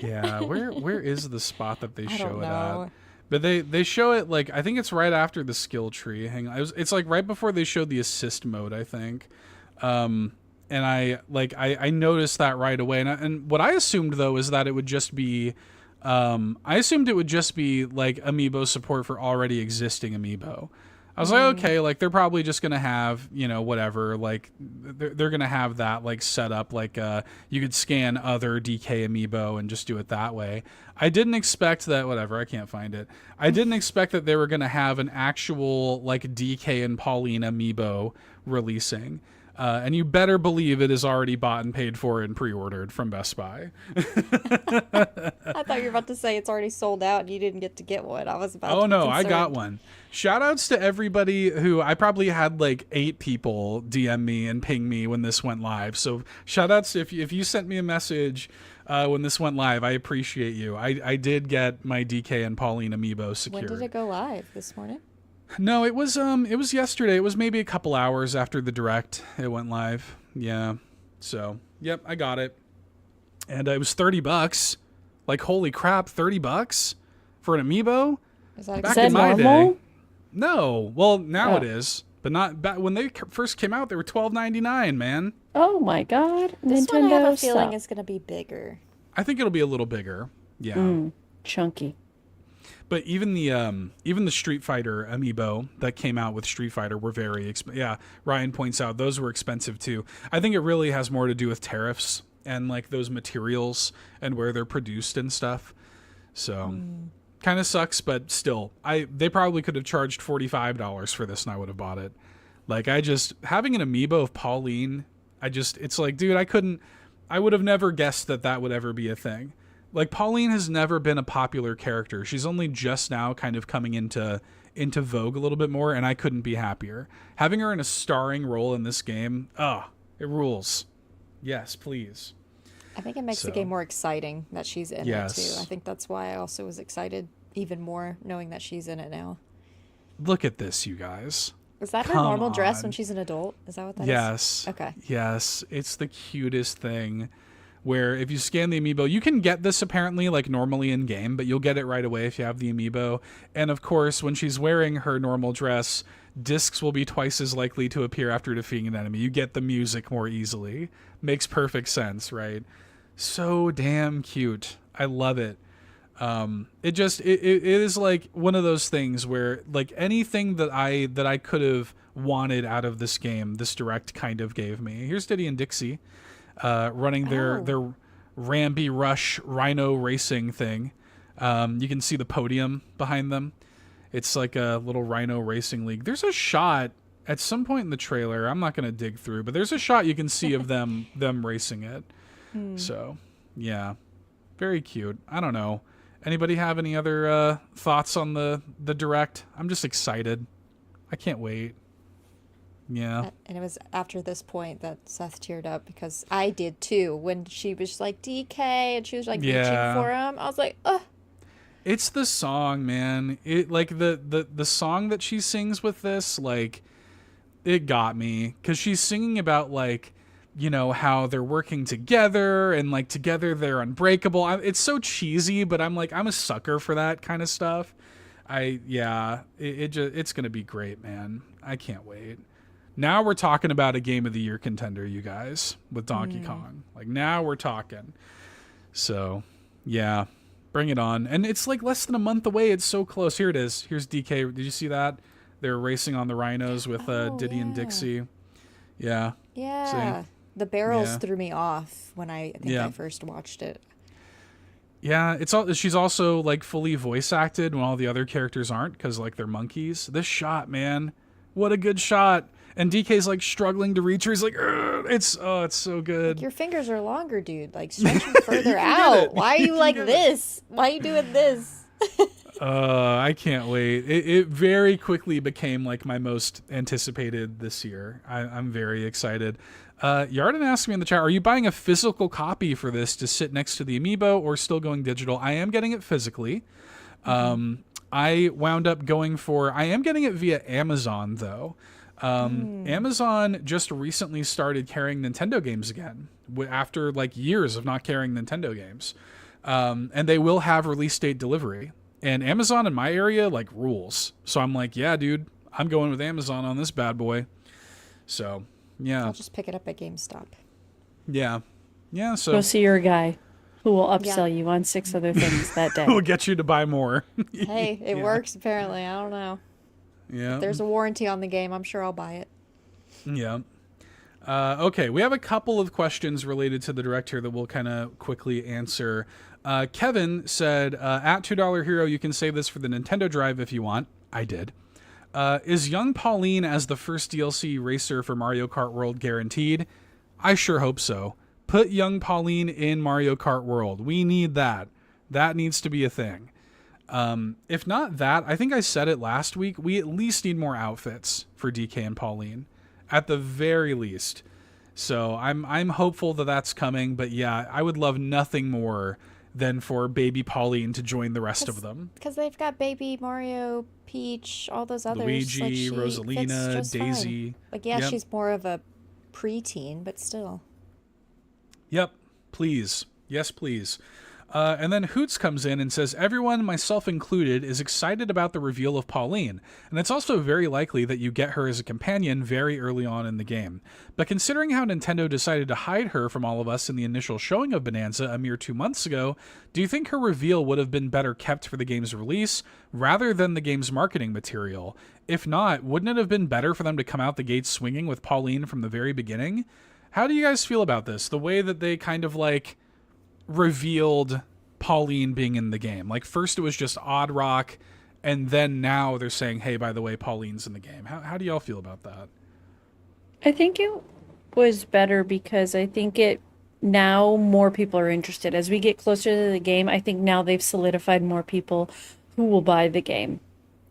Yeah, where is the spot that they show it know. at? But they show it like, I think it's right after the skill tree. Hang on, it's like right before they showed the assist mode, I think. And I noticed that right away, and what I assumed though is that it would just be. I assumed it would just be like Amiibo support for already existing Amiibo. I was like, okay, like they're probably just gonna have, whatever, like they're gonna have that like set up, like you could scan other DK Amiibo and just do it that way. I didn't expect that. Whatever, I can't find it. I didn't expect that they were gonna have an actual like DK and Paullin Amiibo releasing. And you better believe it is already bought and paid for and pre-ordered from Best Buy. I thought you were about to say it's already sold out and you didn't get one. I was about to be no, concerned. I got one. Shout outs to everybody who, I probably had like 8 people DM me and ping me when this went live. So shout outs if you sent me a message when this went live, I appreciate you. I did get my DK and Paullin Amiibo secured. When did it go live? This morning? No, it was yesterday. It was maybe a couple hours after the direct it went live. Yeah. So, yep, I got it. And it was $30. Like, holy crap, $30 for an Amiibo? Is that back in my normal? day? No. Well, now it is. But not back when they first came out, they were $12.99, man. Oh my god. This Nintendo, one I have a feeling stop. is going to be bigger. I think it'll be a little bigger. Yeah. Chunky. But even the Street Fighter Amiibo that came out with Street Fighter were very expensive. Yeah, Ryan points out those were expensive too. I think it really has more to do with tariffs and like those materials and where they're produced and stuff. So kind of sucks, but still, they probably could have charged $45 for this and I would have bought it. Like having an Amiibo of Paullin, it's like, dude, I would have never guessed that would ever be a thing. Like, Paullin has never been a popular character. She's only just now kind of coming into vogue a little bit more, and I couldn't be happier. Having her in a starring role in this game, it rules. Yes, please. I think it makes the game more exciting that she's in it, too. I think that's why I also was excited even more knowing that she's in it now. Look at this, you guys. Is that her normal dress when she's an adult? Is that what that is? Yes. Okay. Yes, it's the cutest thing. Where if you scan the Amiibo, you can get this apparently like normally in game, but you'll get it right away if you have the Amiibo. And of course, when she's wearing her normal dress, discs will be twice as likely to appear after defeating an enemy. You get the music more easily. Makes perfect sense, right? So damn cute. I love it. It is like one of those things where like anything that I could have wanted out of this game, this direct kind of gave me. Here's Diddy and Dixie. Running their Ramby Rush Rhino racing thing. You can see the podium behind them. It's like a little Rhino racing league. There's a shot at some point in the trailer. I'm not going to dig through, but there's a shot you can see of them racing it. So, yeah, very cute. I don't know. Anybody have any other thoughts on the direct? I'm just excited. I can't wait. Yeah. And it was after this point that Seth teared up because I did too. When she was like DK and she was like reaching for him, I was like, ugh. It's the song, man. It like the song that she sings with this, like it got me because she's singing about like, how they're working together and like together they're unbreakable. It's so cheesy, but I'm a sucker for that kind of stuff. It's gonna be great, man. I can't wait. Now we're talking about a Game of the Year contender, you guys, with Donkey Kong. Like, now we're talking. So, yeah, bring it on. And it's like less than a month away. It's so close. Here it is. Here's DK. Did you see that? They're racing on the rhinos with Diddy and Dixie. Yeah. Yeah. See? The barrels threw me off when I first watched it. Yeah, she's also like fully voice acted when all the other characters aren't because like they're monkeys. This shot, man, what a good shot. and DK's like struggling to reach her. He's like, it's so good. Like, your fingers are longer, dude. Like, stretch them further out. Why are you like this? Why are you doing this? I can't wait. It very quickly became like my most anticipated this year. I'm very excited. Yarden asked me in the chat, are you buying a physical copy for this to sit next to the amiibo or still going digital? I am getting it physically. I wound up I am getting it via Amazon though. Amazon just recently started carrying Nintendo games again after like years of not carrying Nintendo games. And they will have release date delivery. And Amazon in my area like rules. So I'm like, yeah, dude, I'm going with Amazon on this bad boy. So, yeah. I'll just pick it up at GameStop. Yeah. Yeah, so Go see your guy who will upsell you on 6 other things that day. we'll get you to buy more. Hey, it works apparently. I don't know. Yeah. If there's a warranty on the game, I'm sure I'll buy it. Yeah. Okay, we have a couple of questions related to the direct here that we'll kind of quickly answer. Kevin said, at $2 Hero, you can save this for the Nintendo Drive if you want. I did. Is young Pauline as the first DLC racer for Mario Kart World guaranteed? I sure hope so. Put young Pauline in Mario Kart World. We need that. That needs to be a thing. If not that, I think I said it last week, we at least need more outfits for DK and Pauline. At the very least. So I'm hopeful that that's coming, but yeah, I would love nothing more than for baby Pauline to join the rest of them. Because they've got baby Mario, Peach, all those others. Luigi, like Rosalina, Daisy. Fine. Like, yeah, she's more of a preteen, but still. Yep, please. Yes, please. And then Hoots comes in and says, everyone, myself included, is excited about the reveal of Pauline, and it's also very likely that you get her as a companion very early on in the game. But considering how Nintendo decided to hide her from all of us in the initial showing of Bananza a mere 2 months ago, do you think her reveal would have been better kept for the game's release, rather than the game's marketing material? If not, wouldn't it have been better for them to come out the gates swinging with Pauline from the very beginning? How do you guys feel about this? The way that they kind of like revealed Pauline being in the game. Like, first it was just Odd Rock, and then now they're saying, hey, by the way, Pauline's in the game. How do y'all feel about that? I think it was better because I think now more people are interested. As we get closer to the game, I think now they've solidified more people who will buy the game.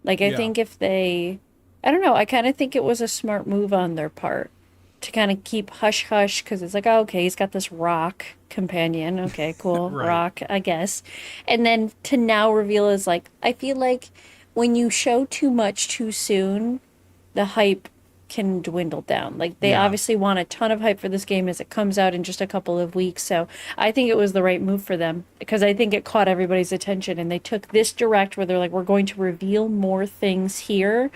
Like, I think I don't know, I kind of think it was a smart move on their part to kind of keep hush-hush, because it's like, oh, okay, he's got this rock companion. Okay, cool. Right. Rock, I guess. And then to now reveal is like, I feel like when you show too much too soon, the hype can dwindle down. Like, they obviously want a ton of hype for this game as it comes out in just a couple of weeks. So I think it was the right move for them, because I think it caught everybody's attention, and they took this direct where they're like, we're going to reveal more things here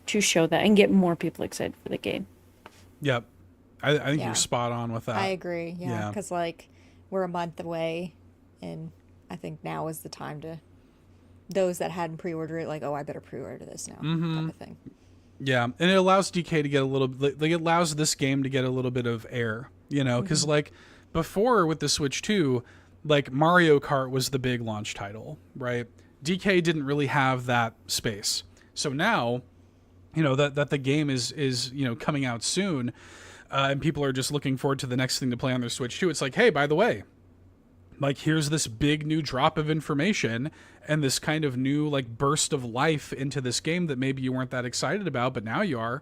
to show that and get more people excited for the game. Yep. I think you're spot on with that. I agree. Yeah. Because, like, we're a month away, and I think now is the time to, those that hadn't pre-ordered it, like, oh, I better pre-order this now, type of thing. Yeah. And it allows DK to get a little, like, it allows this game to get a little bit of air, you know, because, like, before with the Switch 2, like, Mario Kart was the big launch title, right? DK didn't really have that space. So now, you know, that the game is you know, coming out soon, and people are just looking forward to the next thing to play on their Switch 2. It's like, hey, by the way, like, here's this big new drop of information and this kind of new, like, burst of life into this game that maybe you weren't that excited about, but now you are,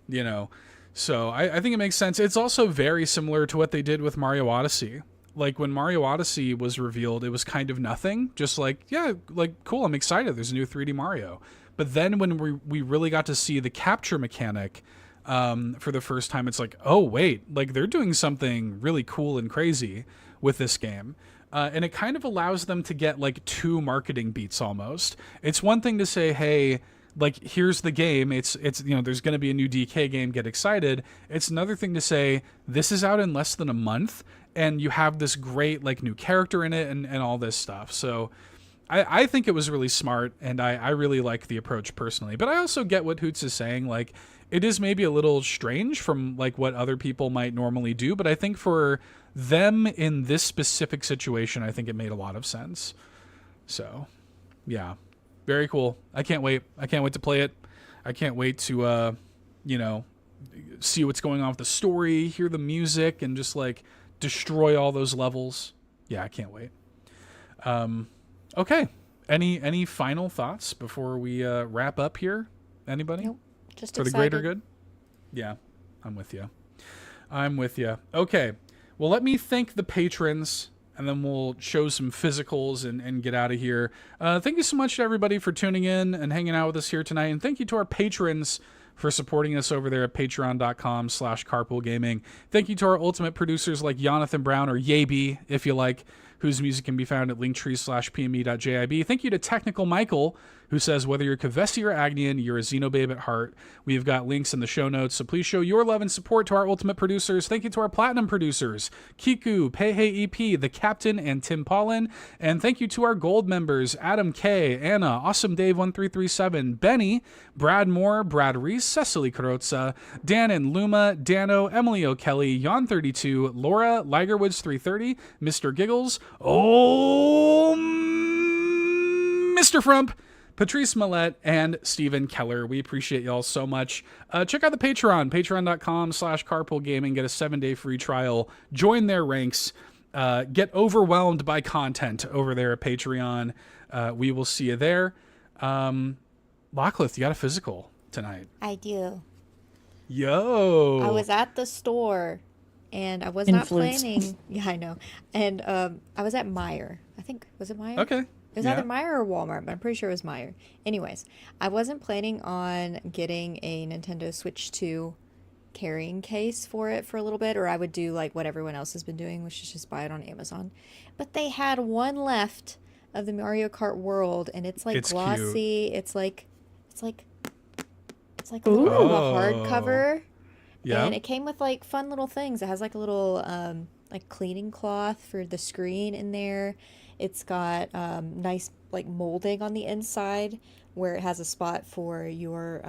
you know. So I think it makes sense. It's also very similar to what they did with Mario Odyssey. Like, when Mario Odyssey was revealed, it was kind of nothing. Just like, yeah, like, cool, I'm excited. There's a new 3D Mario. But then when we really got to see the capture mechanic for the first time, it's like, oh, wait, like, they're doing something really cool and crazy with this game. And it kind of allows them to get, like, 2 marketing beats almost. It's one thing to say, hey, like, here's the game. It's you know, there's going to be a new DK game. Get excited. It's another thing to say, this is out in less than a month, and you have this great, like, new character in it and all this stuff. So I think it was really smart, and I really like the approach personally. But I also get what Hoots is saying. Like, it is maybe a little strange from, like, what other people might normally do, but I think for them in this specific situation, I think it made a lot of sense. So, yeah, very cool. I can't wait. I can't wait to play it. I can't wait to, you know, see what's going on with the story, hear the music, and just like destroy all those levels. Yeah, I can't wait. Okay. Any final thoughts before we wrap up here? Anybody? Nope. Just for excited. The greater good? Yeah, I'm with you. Okay. Well, let me thank the patrons, and then we'll show some physicals and get out of here. Thank you so much to everybody for tuning in and hanging out with us here tonight. And thank you to our patrons for supporting us over there at patreon.com/carpoolgaming. Thank you to our ultimate producers like Jonathan Brown, or Yaby, if you like, whose music can be found at linktree/pme.jib. Thank you to Technical Michael, who says, whether you're Kevesi or Agnian, you're a Xenobabe at heart. We've got links in the show notes, so please show your love and support to our ultimate producers. Thank you to our platinum producers, Kiku, Peje EP, The Captain, and Tim Paullin. And thank you to our gold members, Adam K, Anna, Awesome Dave 1337, Benny, Brad Moore, Brad Reese, Cecily Carrozza, Dan and Luma, Dannohh, Emily O'Kelly, Yon32, Laura, Ligerwoods 330, Mr. Giggles, OldMrFrump, Patrice Mallette, and Stephen Keller. We appreciate y'all so much. Check out the Patreon, patreon.com/carpoolgaming. Get a 7-day free trial. Join their ranks. Get overwhelmed by content over there at Patreon. We will see you there. Lockleth, you got a physical tonight. I do. Yo. I was at the store, and I was Influence. not planning. Yeah, I know. And I was at Meijer. I think, was it Meijer? Okay. It was either Meijer or Walmart, but I'm pretty sure it was Meijer. Anyways, I wasn't planning on getting a Nintendo Switch 2 carrying case for it for a little bit, or I would do like what everyone else has been doing, which is just buy it on Amazon. But they had one left of the Mario Kart World, and it's like glossy. Cute. It's like a little hardcover. Yeah. And it came with like fun little things. It has like a little like cleaning cloth for the screen in there. It's got nice like molding on the inside where it has a spot for your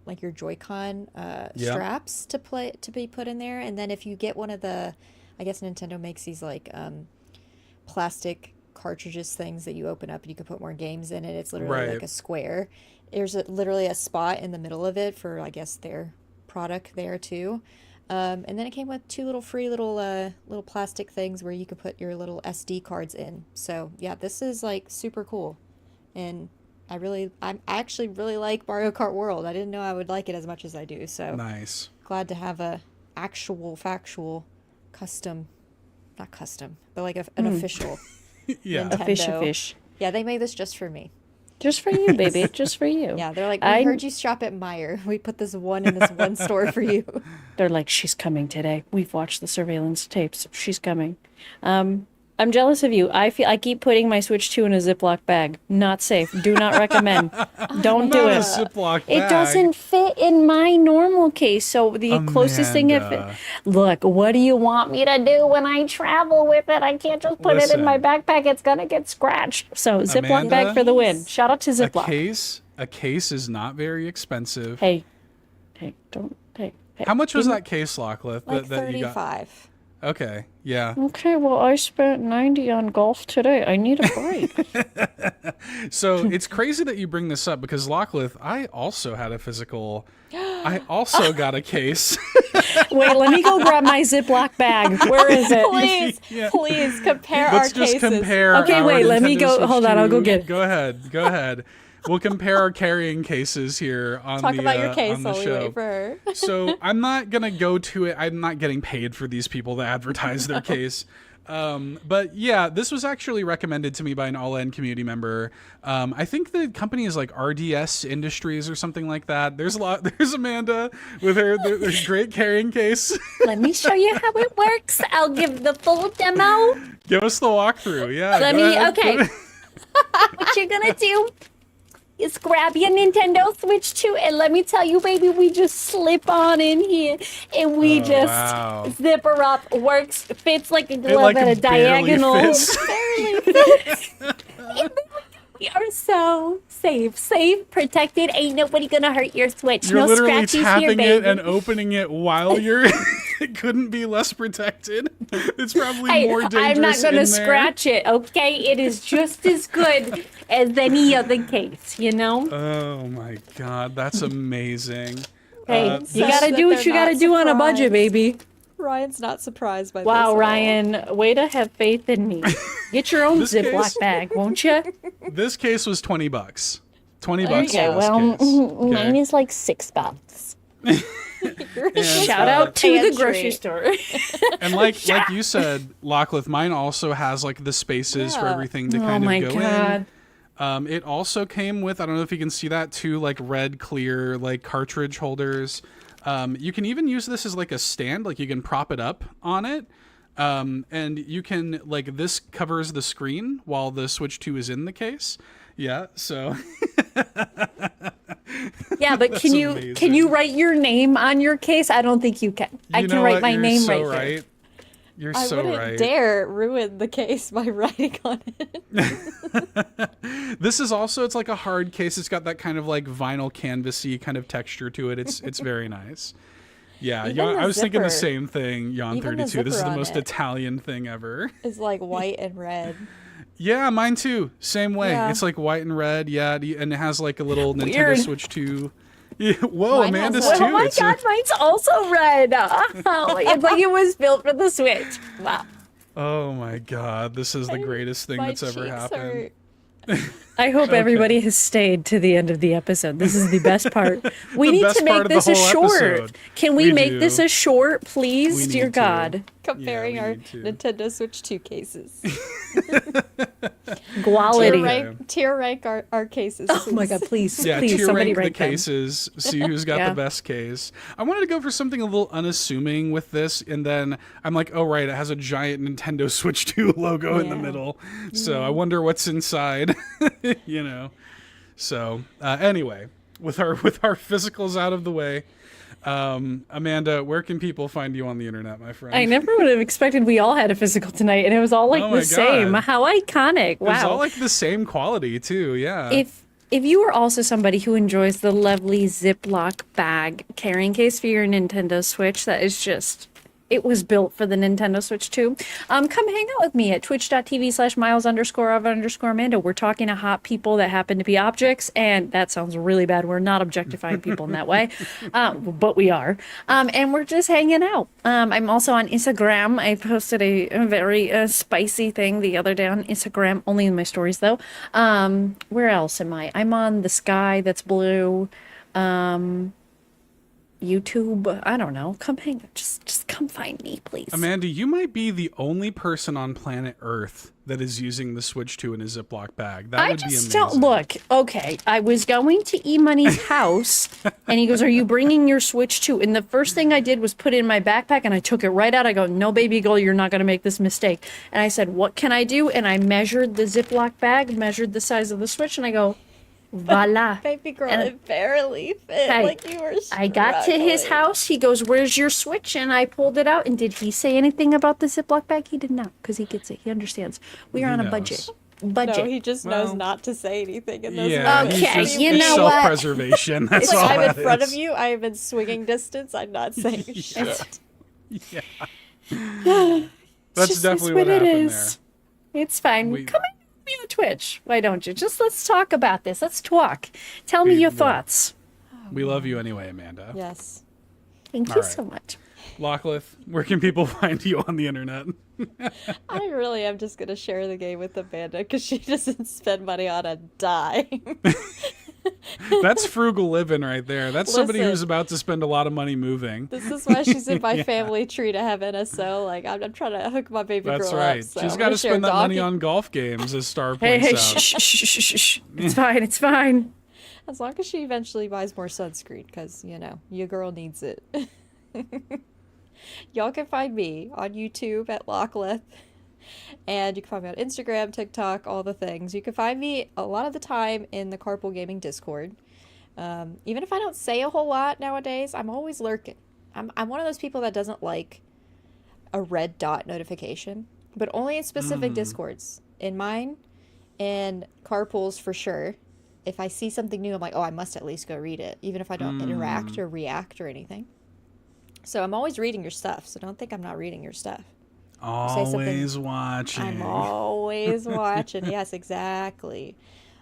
like your Joy-Con straps to be put in there. And then if you get one of the, I guess Nintendo makes these like plastic cartridges things that you open up and you can put more games in it. It's literally like a square. There's literally a spot in the middle of it for, I guess, their product there too. And then it came with two little free little plastic things where you could put your little SD cards in. So yeah, this is like super cool. And I actually really like Mario Kart World. I didn't know I would like it as much as I do. So nice. Glad to have a factual custom, not custom, but like an official yeah, Nintendo. Fish. Yeah, they made this just for me. Just for you, baby. Just for you. Yeah, they're like, we heard you shop at Meijer. We put this one in this one store for you. They're like, she's coming today. We've watched the surveillance tapes. She's coming. I'm jealous of you. I keep putting my Switch 2 in a Ziploc bag. Not safe. Do not recommend. Don't do it. Ziploc bag. It doesn't fit in my normal case. So the closest thing look, what do you want me to do when I travel with it? I can't just put it in my backpack. It's gonna get scratched. So Ziploc bag for the win. Shout out to Ziploc. A case is not very expensive. Hey. How much was that case, Lockleth? Like that you got? $35. Okay, yeah. Okay, well, I spent $90 on golf today. I need a break. So it's crazy that you bring this up because, Lockleth, I also had a physical. I also got a case. Wait, let me go grab my Ziploc bag. Where is it? Please compare Let's our cases. just compare. Okay, wait, let me go. Switch Hold on, I'll go 2. get it. Go ahead. We'll compare our carrying cases here on Talk the about your case on the while we show. wait for her. So I'm not gonna go to it. I'm not getting paid for these people to advertise their case. But yeah, this was actually recommended to me by an all-in community member. I think the company is like RDS Industries or something like that. There's Amanda with her great carrying case. Let me show you how it works. I'll give the full demo. Give us the walkthrough. Yeah. Okay. What you're gonna do is grab your Nintendo Switch 2, and let me tell you, baby, we just slip on in here, and we zip her up. Works, fits like a glove at a diagonal. Barely fits. We are so safe, protected. Ain't nobody gonna hurt your Switch. You're no literally scratches tapping here, baby. it and opening it while you're. It couldn't be less protected. It's probably more dangerous. I'm not gonna in scratch it. Okay, it is just as good as any other case. You know. Oh my God, that's amazing. Hey, says you gotta that do what they're you gotta not do on a budget, surprised. baby. Ryan's not surprised by this. Wow, at all. Ryan, way to have faith in me. Get your own This Ziploc case- bag, won't you? This case was $20. $20 There you for go. this Well, case. mine is like $6. And, Shout out to the Pantry. grocery store. And like you said, Lachlan, mine also has like the spaces for Yeah. everything to Oh kind my of go god. in. It also came with, I don't know if you can see that, two like red clear like cartridge holders. You can even use this as like a stand, like you can prop it up on it. And you can like, this covers the screen while the Switch 2 is in the case. Yeah, so Yeah, but That's can you amazing. write your name on your case? I don't think you can. I you can know write what? my You're name so right there. You're I so wouldn't right. dare ruin the case by writing on it. This is also, it's like a hard case. It's got that kind of like vinyl canvasy kind of texture to it. It's very nice. Yeah, Even the I was thinking the zipper. same thing, Yon Even the 32. This is zipper the on most it. Italian thing ever. It's like white and red. Yeah, mine too. Same way. Yeah. It's like white and red. Yeah, and it has like a little Nintendo Weird. Switch 2. Yeah, whoa, Mine has Amanda's a- too. Oh my It's a- god, mine's also red. It's like it was built for the Switch. Wow. oh my god, this is the greatest thing My that's ever cheeks happened. hurt. I hope everybody has stayed to the end of the episode. This is the best part. We need best to part make of the this a whole short. episode. Can we We make do. this a short, please? We Dear need to. God. Comparing we our need to. Nintendo Switch 2 cases. Quality. Tier rank our cases. Oh my please. god, please, Yeah, please, tier somebody rank the rank them. cases, see who's got Yeah. the best case. I wanted to go for something a little unassuming with this, and then I'm like, oh right, it has a giant Nintendo Switch 2 logo in the Yeah. middle. So I wonder what's inside, you know. So anyway, with our physicals out of the way, Amanda, where can people find you on the internet, my friend? I never would have expected we all had a physical tonight, and it was all like Oh my the same. God. How iconic! It was Wow. all like the same quality too. Yeah. If you are also somebody who enjoys the lovely Ziploc bag carrying case for your Nintendo Switch, that is just, it was built for the Nintendo Switch 2. Come hang out with me at twitch.tv/miles_of_Amanda. We're talking to hot people that happen to be objects, and that sounds really bad. We're not objectifying people in that way, but we are. And we're just hanging out. I'm also on Instagram. I posted a very spicy thing the other day on Instagram, only in my stories though. Where else am I? I'm on The Sky That's Blue. YouTube, I don't know. Come hang, just come find me, please. Amanda, you might be the only person on planet Earth that is using the Switch 2 in a Ziploc bag. That I would be just amazing. don't look. Okay, I was going to E-Money's house, and he goes, "Are you bringing your Switch 2?" And the first thing I did was put it in my backpack, and I took it right out. I go, "No, baby girl, you're not going to make this mistake." And I said, "What can I do?" And I measured the Ziploc bag, measured the size of the Switch, and I go, voila. Baby girl, And- it barely fit. Hey, Like you were I got to his struggling. house. He goes, "Where's your Switch?" And I pulled it out. And did he say anything about the Ziploc bag? He did not, because he gets it. He understands. We are He on a knows. budget. No, Budget. he just Well, knows not to say anything in those Yeah, moments. Okay, he's just, you it's know what? self-preservation. That's It's like all I'm that in front is. of you. I am in swinging distance. I'm not saying shit. Yeah. It's That's just- definitely it's what it happened is. It's fine. We- Come and me on Twitch. Why don't you? Just let's talk about this. Let's talk. Tell me We your will. thoughts. there. We love you anyway, Amanda. Yes. Thank All you right. so much. Lachlan, where can people find you on the internet? I really am just going to share the game with Amanda because she doesn't spend money on a dime. That's frugal living right there. That's somebody Listen. who's about to spend a lot of money moving. This is why she's in my Yeah. family tree to have NSO. Like, I'm trying to hook my baby That's girl right. up. So She's I'm got gonna to share spend that money Donkey- on golf games, as Star Hey, points hey, out. shh, shh, shh, shh, shh. It's fine. It's fine. As long as she eventually buys more sunscreen, because, you know, your girl needs it. Y'all can find me on YouTube at Lachlan. And you can find me on Instagram, TikTok, all the things. You can find me a lot of the time in the Carpool Gaming Discord. Even if I don't say a whole lot nowadays, I'm always lurking. I'm one of those people that doesn't like a red dot notification, but only in specific Discords. In mine and Carpool's for sure. If I see something new, I'm like, oh, I must at least go read it, even if I don't interact or react or anything. So I'm always reading your stuff, so don't think I'm not reading your stuff. Always watching. I'm always watching. Yes, exactly.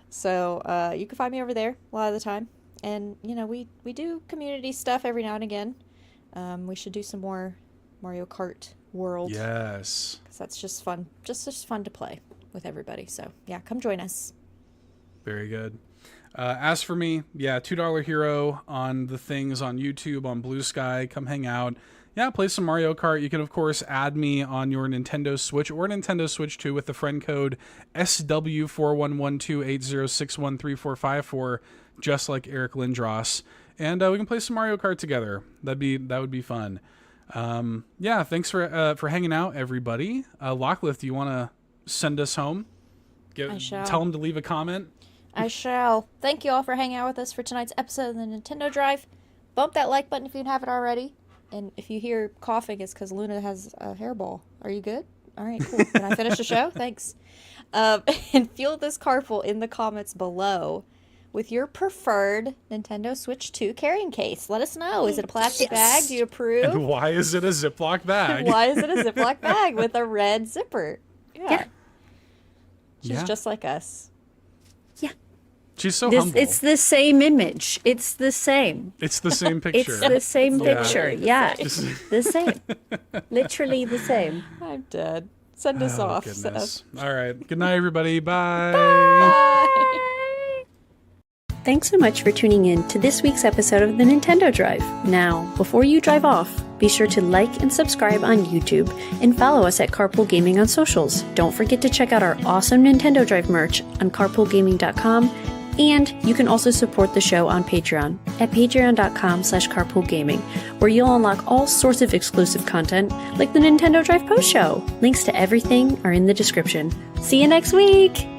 So you can find me over there a lot of the time. And, you know, we do community stuff every now and again. We should do some more Mario Kart World. Yes. Because that's just fun. Just fun to play with everybody. So, yeah, come join us. Very good. As for me, yeah, $2 Hero on the things on YouTube, on Blue Sky. Come hang out. Yeah, play some Mario Kart. You can, of course, add me on your Nintendo Switch or Nintendo Switch 2 with the friend code SW411280613454, just like Eric Lindros. And we can play some Mario Kart together. That would be fun. Yeah, thanks for hanging out, everybody. Locklith, do you want to send us home? I shall. Tell them to leave a comment. I shall. Thank you all for hanging out with us for tonight's episode of the Nintendo Drive. Bump that like button if you haven't already. And if you hear coughing, it's because Luna has a hairball. Are you good? All right, cool. Can I finish the show? Thanks. And fuel this carpool in the comments below with your preferred Nintendo Switch 2 carrying case. Let us know. Is it a plastic bag? Do you approve? And why is it a Ziploc bag? Why is it a Ziploc bag with a red zipper? Yeah. She's just like us. Yeah. She's so humble. It's the same image. It's the same. It's the same picture. It's the same picture. Yeah. The same. Literally the same. I'm dead. Send us off. Goodness. All right. Good night, everybody. Bye. Bye. Thanks so much for tuning in to this week's episode of the Nintendo Drive. Now, before you drive off, be sure to like and subscribe on YouTube and follow us at Carpool Gaming on socials. Don't forget to check out our awesome Nintendo Drive merch on carpoolgaming.com, and you can also support the show on Patreon at patreon.com/carpoolgaming, where you'll unlock all sorts of exclusive content like the Nintendo Drive post show. Links to everything are in the description. See you next week!